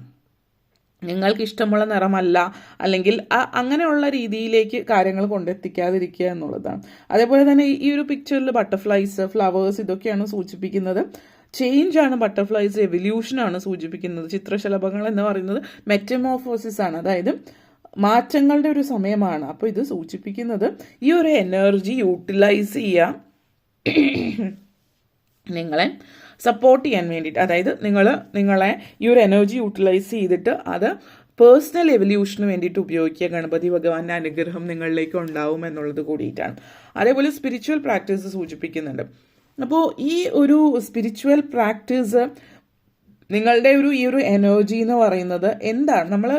നിങ്ങൾക്ക് ഇഷ്ടമുള്ള നിറമല്ല, അല്ലെങ്കിൽ അങ്ങനെയുള്ള രീതിയിലേക്ക് കാര്യങ്ങൾ കൊണ്ടെത്തിക്കാതിരിക്കുക എന്നുള്ളതാണ്. അതേപോലെ തന്നെ ഈ ഒരു പിക്ചറിൽ ബട്ടർഫ്ലൈസ്, ഫ്ലവേഴ്സ് ഇതൊക്കെയാണ് സൂചിപ്പിക്കുന്നത്. ചേഞ്ച് ആണ് ബട്ടർഫ്ലൈസ്, എവല്യൂഷനാണ് സൂചിപ്പിക്കുന്നത്. ചിത്രശലഭങ്ങൾ എന്ന് പറയുന്നത് മെറ്റമോർഫോസിസ് ആണ്, അതായത് മാറ്റങ്ങളുടെ ഒരു സമയമാണ്. അപ്പോൾ ഇത് സൂചിപ്പിക്കുന്നത് ഈ ഒരു എനർജി യൂട്ടിലൈസ് ചെയ്യുക, നിങ്ങളെ സപ്പോർട്ട് ചെയ്യാൻ വേണ്ടിയിട്ട്. അതായത് നിങ്ങളെ ഈ ഒരു എനർജി യൂട്ടിലൈസ് ചെയ്തിട്ട് അത് പേഴ്സണൽ എവല്യൂഷന് വേണ്ടിയിട്ട് ഉപയോഗിക്കുക. ഗണപതി ഭഗവാന്റെ അനുഗ്രഹം നിങ്ങളിലേക്ക് ഉണ്ടാവും എന്നുള്ളത് കൂടിയിട്ടാണ്. അതേപോലെ സ്പിരിച്വൽ പ്രാക്ടീസ് സൂചിപ്പിക്കുന്നുണ്ട്. അപ്പോൾ ഈ ഒരു സ്പിരിച്വൽ പ്രാക്ടീസ് നിങ്ങളുടെ ഈ ഒരു എനർജി എന്ന് പറയുന്നത് എന്താണ്?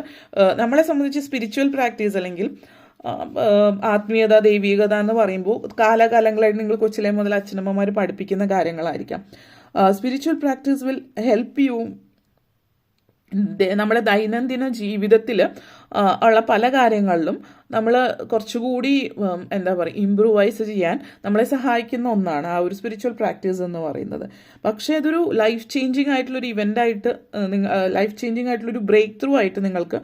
നമ്മളെ സംബന്ധിച്ച് സ്പിരിച്വൽ പ്രാക്ടീസ് അല്ലെങ്കിൽ ആത്മീയത, ദൈവികത എന്ന് പറയുമ്പോൾ കാലാകാലങ്ങളായിട്ട് നിങ്ങൾ കൊച്ചിലെ മുതൽ അച്ഛനമ്മമാർ പഠിപ്പിക്കുന്ന കാര്യങ്ങളായിരിക്കാം. Spiritual practice will help you നമ്മുടെ ദൈനംദിന ജീവിതത്തിൽ ഉള്ള പല കാര്യങ്ങളിലും നമ്മൾ കുറച്ചുകൂടി ഇംപ്രൂവൈസ് ചെയ്യാൻ നമ്മളെ സഹായിക്കുന്ന ഒന്നാണ് ആ ഒരു സ്പിരിച്വൽ പ്രാക്ടീസ് എന്ന് പറയുന്നത്. പക്ഷേ അതൊരു ലൈഫ് ചേഞ്ചിങ് ആയിട്ടുള്ളൊരു ഇവൻ്റായിട്ട്, ലൈഫ് ചേഞ്ചിങ് ആയിട്ടുള്ളൊരു ബ്രേക്ക് ത്രൂ ആയിട്ട് നിങ്ങൾക്ക്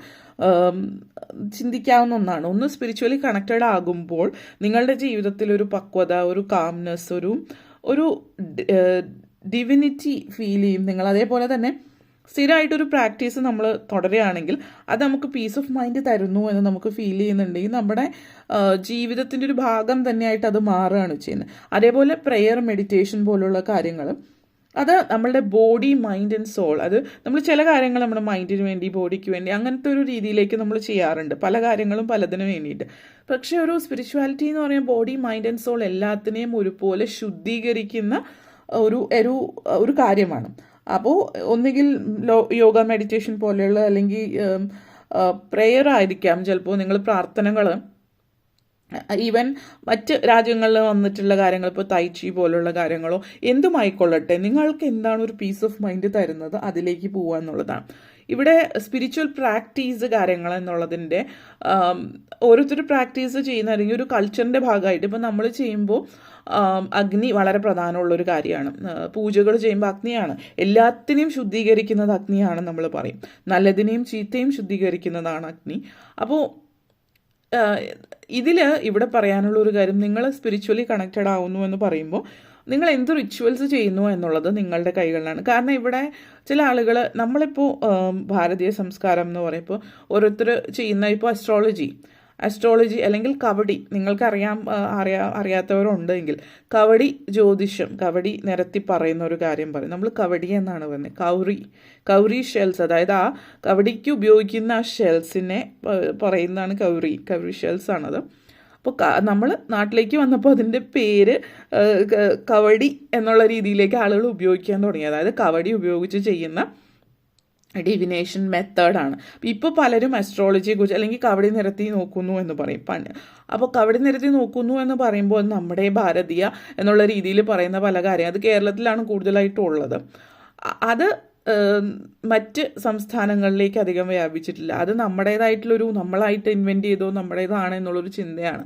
ചിന്തിക്കാവുന്ന ഒന്നാണ്. ഒന്ന് സ്പിരിച്വലി കണക്റ്റഡ് ആകുമ്പോൾ നിങ്ങളുടെ ജീവിതത്തിൽ ഒരു പക്വത, ഒരു കാംനെസ്, ഒരു ഡിവിനിറ്റി ഫീൽ ചെയ്യും നിങ്ങൾ. അതേപോലെ തന്നെ സ്ഥിരമായിട്ടൊരു പ്രാക്ടീസ് നമ്മൾ തുടരുകയാണെങ്കിൽ അത് നമുക്ക് പീസ് ഓഫ് മൈൻഡ് തരുന്നു എന്ന് നമുക്ക് ഫീൽ ചെയ്യുന്നുണ്ടെങ്കിൽ നമ്മുടെ ജീവിതത്തിൻ്റെ ഒരു ഭാഗം തന്നെയായിട്ട് അത് മാറുകയാണ് ചെയ്യുന്നത്. അതേപോലെ പ്രെയർ, മെഡിറ്റേഷൻ പോലുള്ള കാര്യങ്ങൾ അത് നമ്മളുടെ ബോഡി മൈൻഡ് ആൻഡ് സോൾ, അത് നമ്മൾ ചില കാര്യങ്ങൾ നമ്മുടെ മൈൻഡിന് വേണ്ടി ബോഡിക്ക് വേണ്ടി അങ്ങനത്തെ ഒരു രീതിയിലേക്ക് നമ്മൾ ചെയ്യാറുണ്ട്, പല കാര്യങ്ങളും പലതിനും വേണ്ടിയിട്ട്. പക്ഷേ ഒരു സ്പിരിച്വാലിറ്റി എന്ന് പറയുമ്പോൾ ബോഡി മൈൻഡ് ആൻഡ് സോൾ എല്ലാത്തിനെയും ഒരുപോലെ ശുദ്ധീകരിക്കുന്ന ഒരു ഒരു ഒരു കാര്യമാണ്. അപ്പോൾ ഒന്നുകിൽ യോഗ മെഡിറ്റേഷൻ പോലെയുള്ള അല്ലെങ്കിൽ പ്രെയർ ആയിരിക്കാം, ചിലപ്പോൾ നിങ്ങൾ പ്രാർത്ഥനകൾ, ഈവൻ മറ്റ് രാജ്യങ്ങളിൽ വന്നിട്ടുള്ള കാര്യങ്ങൾ, ഇപ്പോൾ തൈച്ചി പോലുള്ള കാര്യങ്ങളോ എന്തുമായിക്കൊള്ളട്ടെ, നിങ്ങൾക്ക് എന്താണ് ഒരു പീസ് ഓഫ് മൈൻഡ് തരുന്നത് അതിലേക്ക് പോവുക എന്നുള്ളതാണ്. ഇവിടെ സ്പിരിച്വൽ പ്രാക്ടീസ് കാര്യങ്ങൾ എന്നുള്ളതിൻ്റെ ഓരോരുത്തർ പ്രാക്ടീസ് ചെയ്യുന്ന അല്ലെങ്കിൽ ഒരു കൾച്ചറിൻ്റെ ഭാഗമായിട്ട് ഇപ്പോൾ നമ്മൾ ചെയ്യുമ്പോൾ അഗ്നി വളരെ പ്രധാനമുള്ളൊരു കാര്യമാണ്. പൂജകൾ ചെയ്യുമ്പോൾ അഗ്നിയാണ്, എല്ലാത്തിനെയും ശുദ്ധീകരിക്കുന്നത് അഗ്നിയാണ് നമ്മൾ പറയും. നല്ലതിനെയും ചീത്തയും ശുദ്ധീകരിക്കുന്നതാണ് അഗ്നി. അപ്പോൾ ഇവിടെ പറയാനുള്ള ഒരു കാര്യം, നിങ്ങൾ സ്പിരിച്വലി കണക്റ്റഡ് ആവുന്നു എന്ന് പറയുമ്പോൾ നിങ്ങൾ എന്ത് റിച്വൽസ് ചെയ്യുന്നു എന്നുള്ളത് നിങ്ങളുടെ കൈകളിലാണ്. കാരണം ഇവിടെ ചില ആളുകൾ, നമ്മളിപ്പോൾ ഭാരതീയ സംസ്കാരം എന്ന് പറയുമ്പോൾ ഓരോരുത്തർ ചെയ്യുന്ന, ഇപ്പോൾ അസ്ട്രോളജി അല്ലെങ്കിൽ കവടി, നിങ്ങൾക്കറിയാം, അറിയാത്തവരുണ്ടെങ്കിൽ കവടി ജ്യോതിഷം, കവടി നിരത്തി പറയുന്ന ഒരു കാര്യം പറയും. നമ്മൾ കവടി എന്നാണ് പറയുന്നത്. കൗറി ഷെൽസ്, അതായത് ആ കവടിക്ക് ഉപയോഗിക്കുന്ന ആ ഷെൽസിനെ പറയുന്നതാണ് കൗറി ഷെൽസ് ആണത്. അപ്പോൾ നമ്മൾ നാട്ടിലേക്ക് വന്നപ്പോൾ അതിൻ്റെ പേര് കവടി എന്നുള്ള രീതിയിലേക്ക് ആളുകൾ ഉപയോഗിക്കാൻ തുടങ്ങി. അതായത് കവടി ഉപയോഗിച്ച് ചെയ്യുന്ന ഡിവിനേഷൻ മെത്തേഡാണ്. ഇപ്പോൾ പലരും അസ്ട്രോളജിയെ കുറിച്ച് അല്ലെങ്കിൽ കവടി നിരത്തി നോക്കുന്നു എന്ന് പറയും. അപ്പോൾ കവടി നിരത്തി നോക്കുന്നു എന്ന് പറയുമ്പോൾ നമ്മുടെ ഭാരതീയ എന്നുള്ള രീതിയിൽ പറയുന്ന പല കാര്യം, അത് കേരളത്തിലാണ് കൂടുതലായിട്ടും ഉള്ളത്. അത് മറ്റ് സംസ്ഥാനങ്ങളിലേക്ക് അധികം വ്യാപിച്ചിട്ടില്ല. അത് നമ്മളായിട്ട് ഇൻവെൻറ്റ് ചെയ്തോ നമ്മുടേതാണ് എന്നുള്ളൊരു ചിന്തയാണ്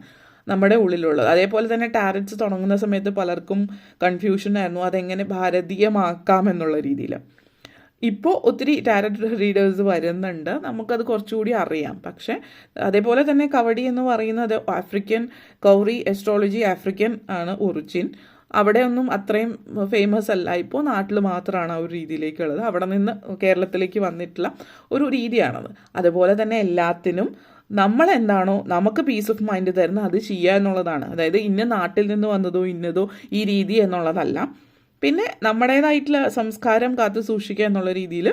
നമ്മുടെ ഉള്ളിലുള്ളത്. അതേപോലെ തന്നെ ടാരറ്റ്സ് തുടങ്ങുന്ന സമയത്ത് പലർക്കും കൺഫ്യൂഷൻ ആയിരുന്നു, അതെങ്ങനെ ഭാരതീയമാക്കാം എന്നുള്ള രീതിയിൽ. ഇപ്പോൾ ഒത്തിരി ടാരറ്റ് റീഡേഴ്സ് വരുന്നുണ്ട്, നമുക്കത് കുറച്ചുകൂടി അറിയാം. പക്ഷേ അതേപോലെ തന്നെ കവടി എന്ന് പറയുന്നത് കൗറി അസ്ട്രോളജി ആഫ്രിക്കൻ ആണ് ഒറിജിൻ. അവിടെ ഒന്നും അത്രയും ഫേമസ് അല്ല, ഇപ്പോൾ നാട്ടിൽ മാത്രമാണ് ആ ഒരു രീതിയിലേക്കുള്ളത്. അവിടെ നിന്ന് കേരളത്തിലേക്ക് വന്നിട്ടുള്ള ഒരു രീതിയാണത്. അതുപോലെ തന്നെ എല്ലാത്തിനും നമ്മൾ എന്താണോ നമുക്ക് പീസ് ഓഫ് മൈൻഡ് തരുന്നത് അത് ചെയ്യുക എന്നുള്ളതാണ്. അതായത് ഇന്ന നാട്ടിൽ നിന്ന് വന്നതോ ഇന്നതോ ഈ രീതി എന്നുള്ളതല്ല. പിന്നെ നമ്മുടേതായിട്ടുള്ള സംസ്കാരം കാത്തു സൂക്ഷിക്കുക എന്നുള്ള രീതിയിൽ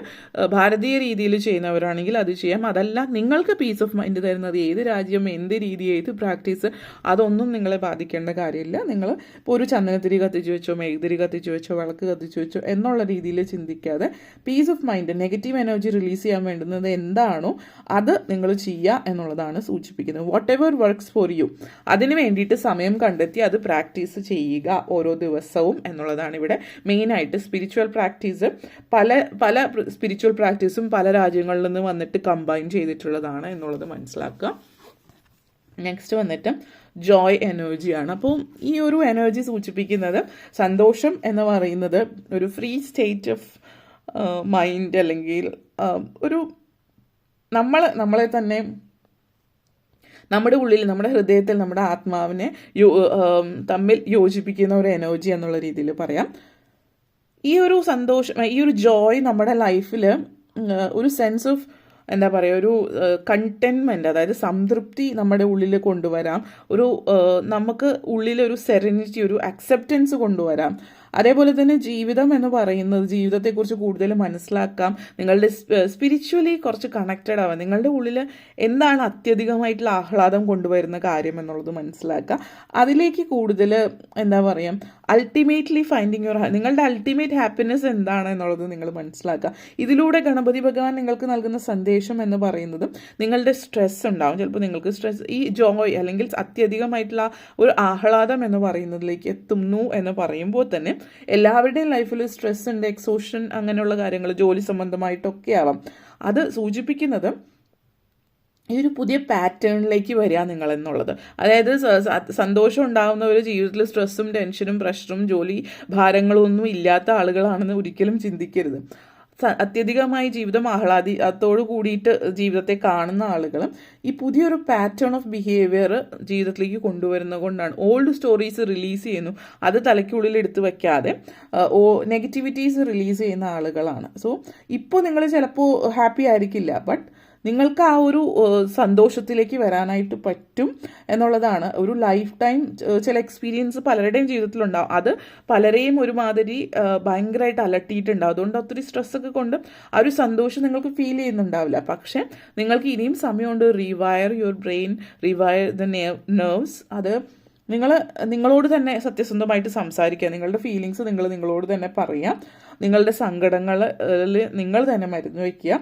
ഭാരതീയ രീതിയിൽ ചെയ്യുന്നവരാണെങ്കിൽ അത് ചെയ്യാം. അതല്ല, നിങ്ങൾക്ക് പീസ് ഓഫ് മൈൻഡ് തരുന്നത് ഏത് രാജ്യം, എന്ത് രീതി, ഏത് പ്രാക്ടീസ്, അതൊന്നും നിങ്ങളെ ബാധിക്കേണ്ട കാര്യമില്ല. നിങ്ങൾ ഇപ്പോൾ ഒരു ചന്ദനത്തിരി കത്തിച്ച് വെച്ചോ, മെഴുകുതിരി കത്തിച്ച് വെച്ചോ, വിളക്ക് കത്തിച്ച് വെച്ചോ എന്നുള്ള രീതിയിൽ ചിന്തിക്കാതെ peace of mind, negative energy release ചെയ്യാൻ വേണ്ടുന്നത് എന്താണോ അത് നിങ്ങൾ ചെയ്യുക എന്നുള്ളതാണ് സൂചിപ്പിക്കുന്നത്. Whatever works for you, അതിന് വേണ്ടിയിട്ട് സമയം കണ്ടെത്തി അത് പ്രാക്ടീസ് ചെയ്യുക ഓരോ ദിവസവും എന്നുള്ളതാണ് ഇവിടെ മെയിനായിട്ട്. സ്പിരിച്വൽ പ്രാക്ടീസ് പല സ്പിരിച്വൽ പ്രാക്ടീസും പല രാജ്യങ്ങളിൽ നിന്ന് വന്നിട്ട് കമ്പൈൻ ചെയ്തിട്ടുള്ളതാണ് എന്നുള്ളത് മനസ്സിലാക്കുക. നെക്സ്റ്റ് വന്നിട്ട് ജോയ് എനർജിയാണ്. അപ്പോൾ ഈ ഒരു എനർജി സൂചിപ്പിക്കുന്നത് സന്തോഷം എന്ന് പറയുന്നത് ഒരു ഫ്രീ സ്റ്റേറ്റ് ഓഫ് മൈൻഡ്, അല്ലെങ്കിൽ ഒരു നമ്മളെ തന്നെ നമ്മുടെ ഉള്ളിൽ, നമ്മുടെ ഹൃദയത്തിൽ, നമ്മുടെ ആത്മാവിനെ തമ്മിൽ യോജിപ്പിക്കുന്ന ഒരു എനർജി എന്നുള്ള രീതിയിൽ പറയാം. ഈ ഒരു സന്തോഷം, ഈ ഒരു ജോയ് നമ്മുടെ ലൈഫിൽ ഒരു സെൻസ് ഓഫ് എന്താ പറയുക, ഒരു കണ്ടെയ്ൻമെൻറ്റ്, അതായത് സംതൃപ്തി നമ്മുടെ ഉള്ളിൽ കൊണ്ടുവരാം. നമുക്ക് ഉള്ളിലൊരു സെറനിറ്റി, ഒരു അക്സെപ്റ്റൻസ് കൊണ്ടുവരാം. അതേപോലെ തന്നെ ജീവിതം എന്ന് പറയുന്നത്, ജീവിതത്തെക്കുറിച്ച് കൂടുതൽ മനസ്സിലാക്കാം. നിങ്ങളുടെ സ്പിരിച്വലി കുറച്ച് കണക്റ്റഡ് ആവാം. നിങ്ങളുടെ ഉള്ളിൽ എന്താണ് അത്യധികമായിട്ടുള്ള ആഹ്ലാദം കൊണ്ടുവരുന്ന കാര്യം എന്നുള്ളത് മനസ്സിലാക്കുക. അതിലേക്ക് കൂടുതൽ എന്താ പറയുക, അൾട്ടിമേറ്റ്ലി ഫൈൻഡിങ് നിങ്ങളുടെ അൾട്ടിമേറ്റ് ഹാപ്പിനെസ് എന്താണ് എന്നുള്ളത് നിങ്ങൾ മനസ്സിലാക്കുക. ഇതിലൂടെ ഗണപതി ഭഗവാൻ നിങ്ങൾക്ക് നൽകുന്ന സന്ദേശം എന്ന് പറയുന്നതും നിങ്ങളുടെ സ്ട്രെസ് ഉണ്ടാവും. ചിലപ്പോൾ നിങ്ങൾക്ക് സ്ട്രെസ്, ഈ ജോയ് അല്ലെങ്കിൽ അത്യധികമായിട്ടുള്ള ഒരു ആഹ്ലാദം എന്ന് പറയുന്നതിലേക്ക് എത്തുന്നു എന്ന് പറയുമ്പോൾ തന്നെ എല്ലാവരുടെയും ലൈഫിൽ സ്ട്രെസ് ഉണ്ട്, എക്സോഷൻ, അങ്ങനെയുള്ള കാര്യങ്ങൾ ജോലി സംബന്ധമായിട്ടൊക്കെ ആവാം. അത് സൂചിപ്പിക്കുന്നത് ഈ ഒരു പുതിയ പാറ്റേണിലേക്ക് വരിക നിങ്ങൾ എന്നുള്ളത്. അതായത് സന്തോഷം ഉണ്ടാകുന്നവർ ജീവിതത്തിൽ സ്ട്രെസ്സും ടെൻഷനും പ്രഷറും ജോലി ഭാരങ്ങളും ഒന്നും ഇല്ലാത്ത ആളുകളാണെന്ന് ഒരിക്കലും ചിന്തിക്കരുത്. അത്യധികമായി ജീവിതം ആഹ്ലാദത്തോട് കൂടിയിട്ട് ജീവിതത്തെ കാണുന്ന ആളുകളും ഈ പുതിയൊരു പാറ്റേൺ ഓഫ് ബിഹേവിയർ ജീവിതത്തിലേക്ക് കൊണ്ടുവരുന്നത് കൊണ്ടാണ്. ഓൾഡ് സ്റ്റോറീസ് റിലീസ് ചെയ്യുന്നു, അത് തലയ്ക്കുള്ളിൽ എടുത്ത് വയ്ക്കാതെ നെഗറ്റിവിറ്റീസ് റിലീസ് ചെയ്യുന്ന ആളുകളാണ്. സോ ഇപ്പോൾ നിങ്ങൾ ചിലപ്പോൾ ഹാപ്പി ആയിരിക്കില്ല, ബട്ട് നിങ്ങൾക്ക് ആ ഒരു സന്തോഷത്തിലേക്ക് വരാനായിട്ട് പറ്റും എന്നുള്ളതാണ്. ഒരു ലൈഫ് ടൈം ചില എക്സ്പീരിയൻസ് പലരുടെയും ജീവിതത്തിലുണ്ടാവും. അത് പലരെയും ഒരുമാതിരി ഭയങ്കരമായിട്ട് അലട്ടിയിട്ടുണ്ടാവും. അതുകൊണ്ട് ഒത്തിരി സ്ട്രെസ്സൊക്കെ കൊണ്ട് ആ ഒരു സന്തോഷം നിങ്ങൾക്ക് ഫീൽ ചെയ്യുന്നുണ്ടാവില്ല. പക്ഷേ നിങ്ങൾക്ക് ഇനിയും സമയമുണ്ട് rewire your brain, rewire the nerves. അത് നിങ്ങളോട് തന്നെ സത്യസന്ധമായിട്ട് സംസാരിക്കുക. നിങ്ങളുടെ ഫീലിങ്സ് നിങ്ങളോട് തന്നെ പറയാം. നിങ്ങളുടെ സങ്കടങ്ങളിൽ നിങ്ങൾ തന്നെ മരുന്ന് വയ്ക്കുക.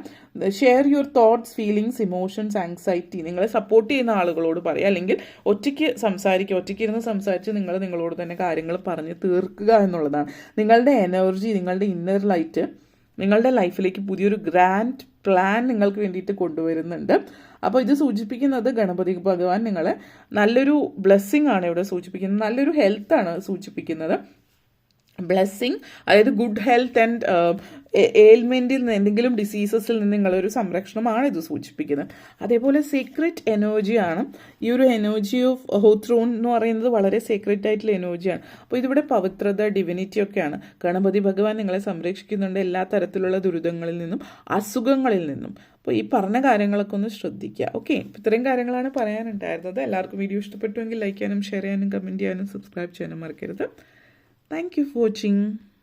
Share your thoughts, feelings, emotions, anxiety. നിങ്ങളെ സപ്പോർട്ട് ചെയ്യുന്ന ആളുകളോട് പറയുക. അല്ലെങ്കിൽ ഒറ്റയ്ക്ക് സംസാരിക്കുക. ഒറ്റയ്ക്ക് ഇരുന്ന് സംസാരിച്ച് നിങ്ങളോട് തന്നെ കാര്യങ്ങൾ പറഞ്ഞ് തീർക്കുക എന്നുള്ളതാണ്. നിങ്ങളുടെ എനർജി, നിങ്ങളുടെ ഇന്നർ ലൈറ്റ് നിങ്ങളുടെ ലൈഫിലേക്ക് പുതിയൊരു ഗ്രാൻഡ് പ്ലാൻ നിങ്ങൾക്ക് വേണ്ടിയിട്ട് കൊണ്ടുവരുന്നുണ്ട്. അപ്പോൾ ഇത് സൂചിപ്പിക്കുന്നത് ഗണപതി ഭഗവാൻ നിങ്ങളെ നല്ലൊരു ബ്ലെസ്സിങ് ആണ് ഇവിടെ സൂചിപ്പിക്കുന്നത്. നല്ലൊരു ഹെൽത്താണ് സൂചിപ്പിക്കുന്നത്. ബ്ലെസ്സിങ്, അതായത് ഗുഡ് ഹെൽത്ത് ആൻഡ് എയിൽമെൻറ്റിൽ നിന്ന്, എന്തെങ്കിലും ഡിസീസസിൽ നിന്ന് നിങ്ങളൊരു സംരക്ഷണമാണ് ഇത് സൂചിപ്പിക്കുന്നത്. അതേപോലെ സീക്രറ്റ് എനർജിയാണ്. ഈ ഒരു എനർജി ഓഫ് ഹോത്രോൺ എന്ന് പറയുന്നത് വളരെ സീക്രറ്റ് ആയിട്ടുള്ള എനർജിയാണ്. അപ്പോൾ ഇതിവിടെ പവിത്രത, ഡിവിനിറ്റി ഒക്കെയാണ്. ഗണപതി ഭഗവാൻ നിങ്ങളെ സംരക്ഷിക്കുന്നുണ്ട് എല്ലാ തരത്തിലുള്ള ദുരിതങ്ങളിൽ നിന്നും, അസുഖങ്ങളിൽ നിന്നും. അപ്പോൾ ഈ പറഞ്ഞ കാര്യങ്ങളൊക്കെ ഒന്ന് ശ്രദ്ധിക്കുക. ഓക്കെ, ഇത്രയും കാര്യങ്ങളാണ് പറയാനുണ്ടായിരുന്നത്. എല്ലാവർക്കും വീഡിയോ ഇഷ്ടപ്പെട്ടുവെങ്കിൽ ലൈക്ക് ചെയ്യാനും ഷെയർ ചെയ്യാനും കമൻറ്റ് ചെയ്യാനും സബ്സ്ക്രൈബ് ചെയ്യാനും മറക്കരുത്. Thank you for watching.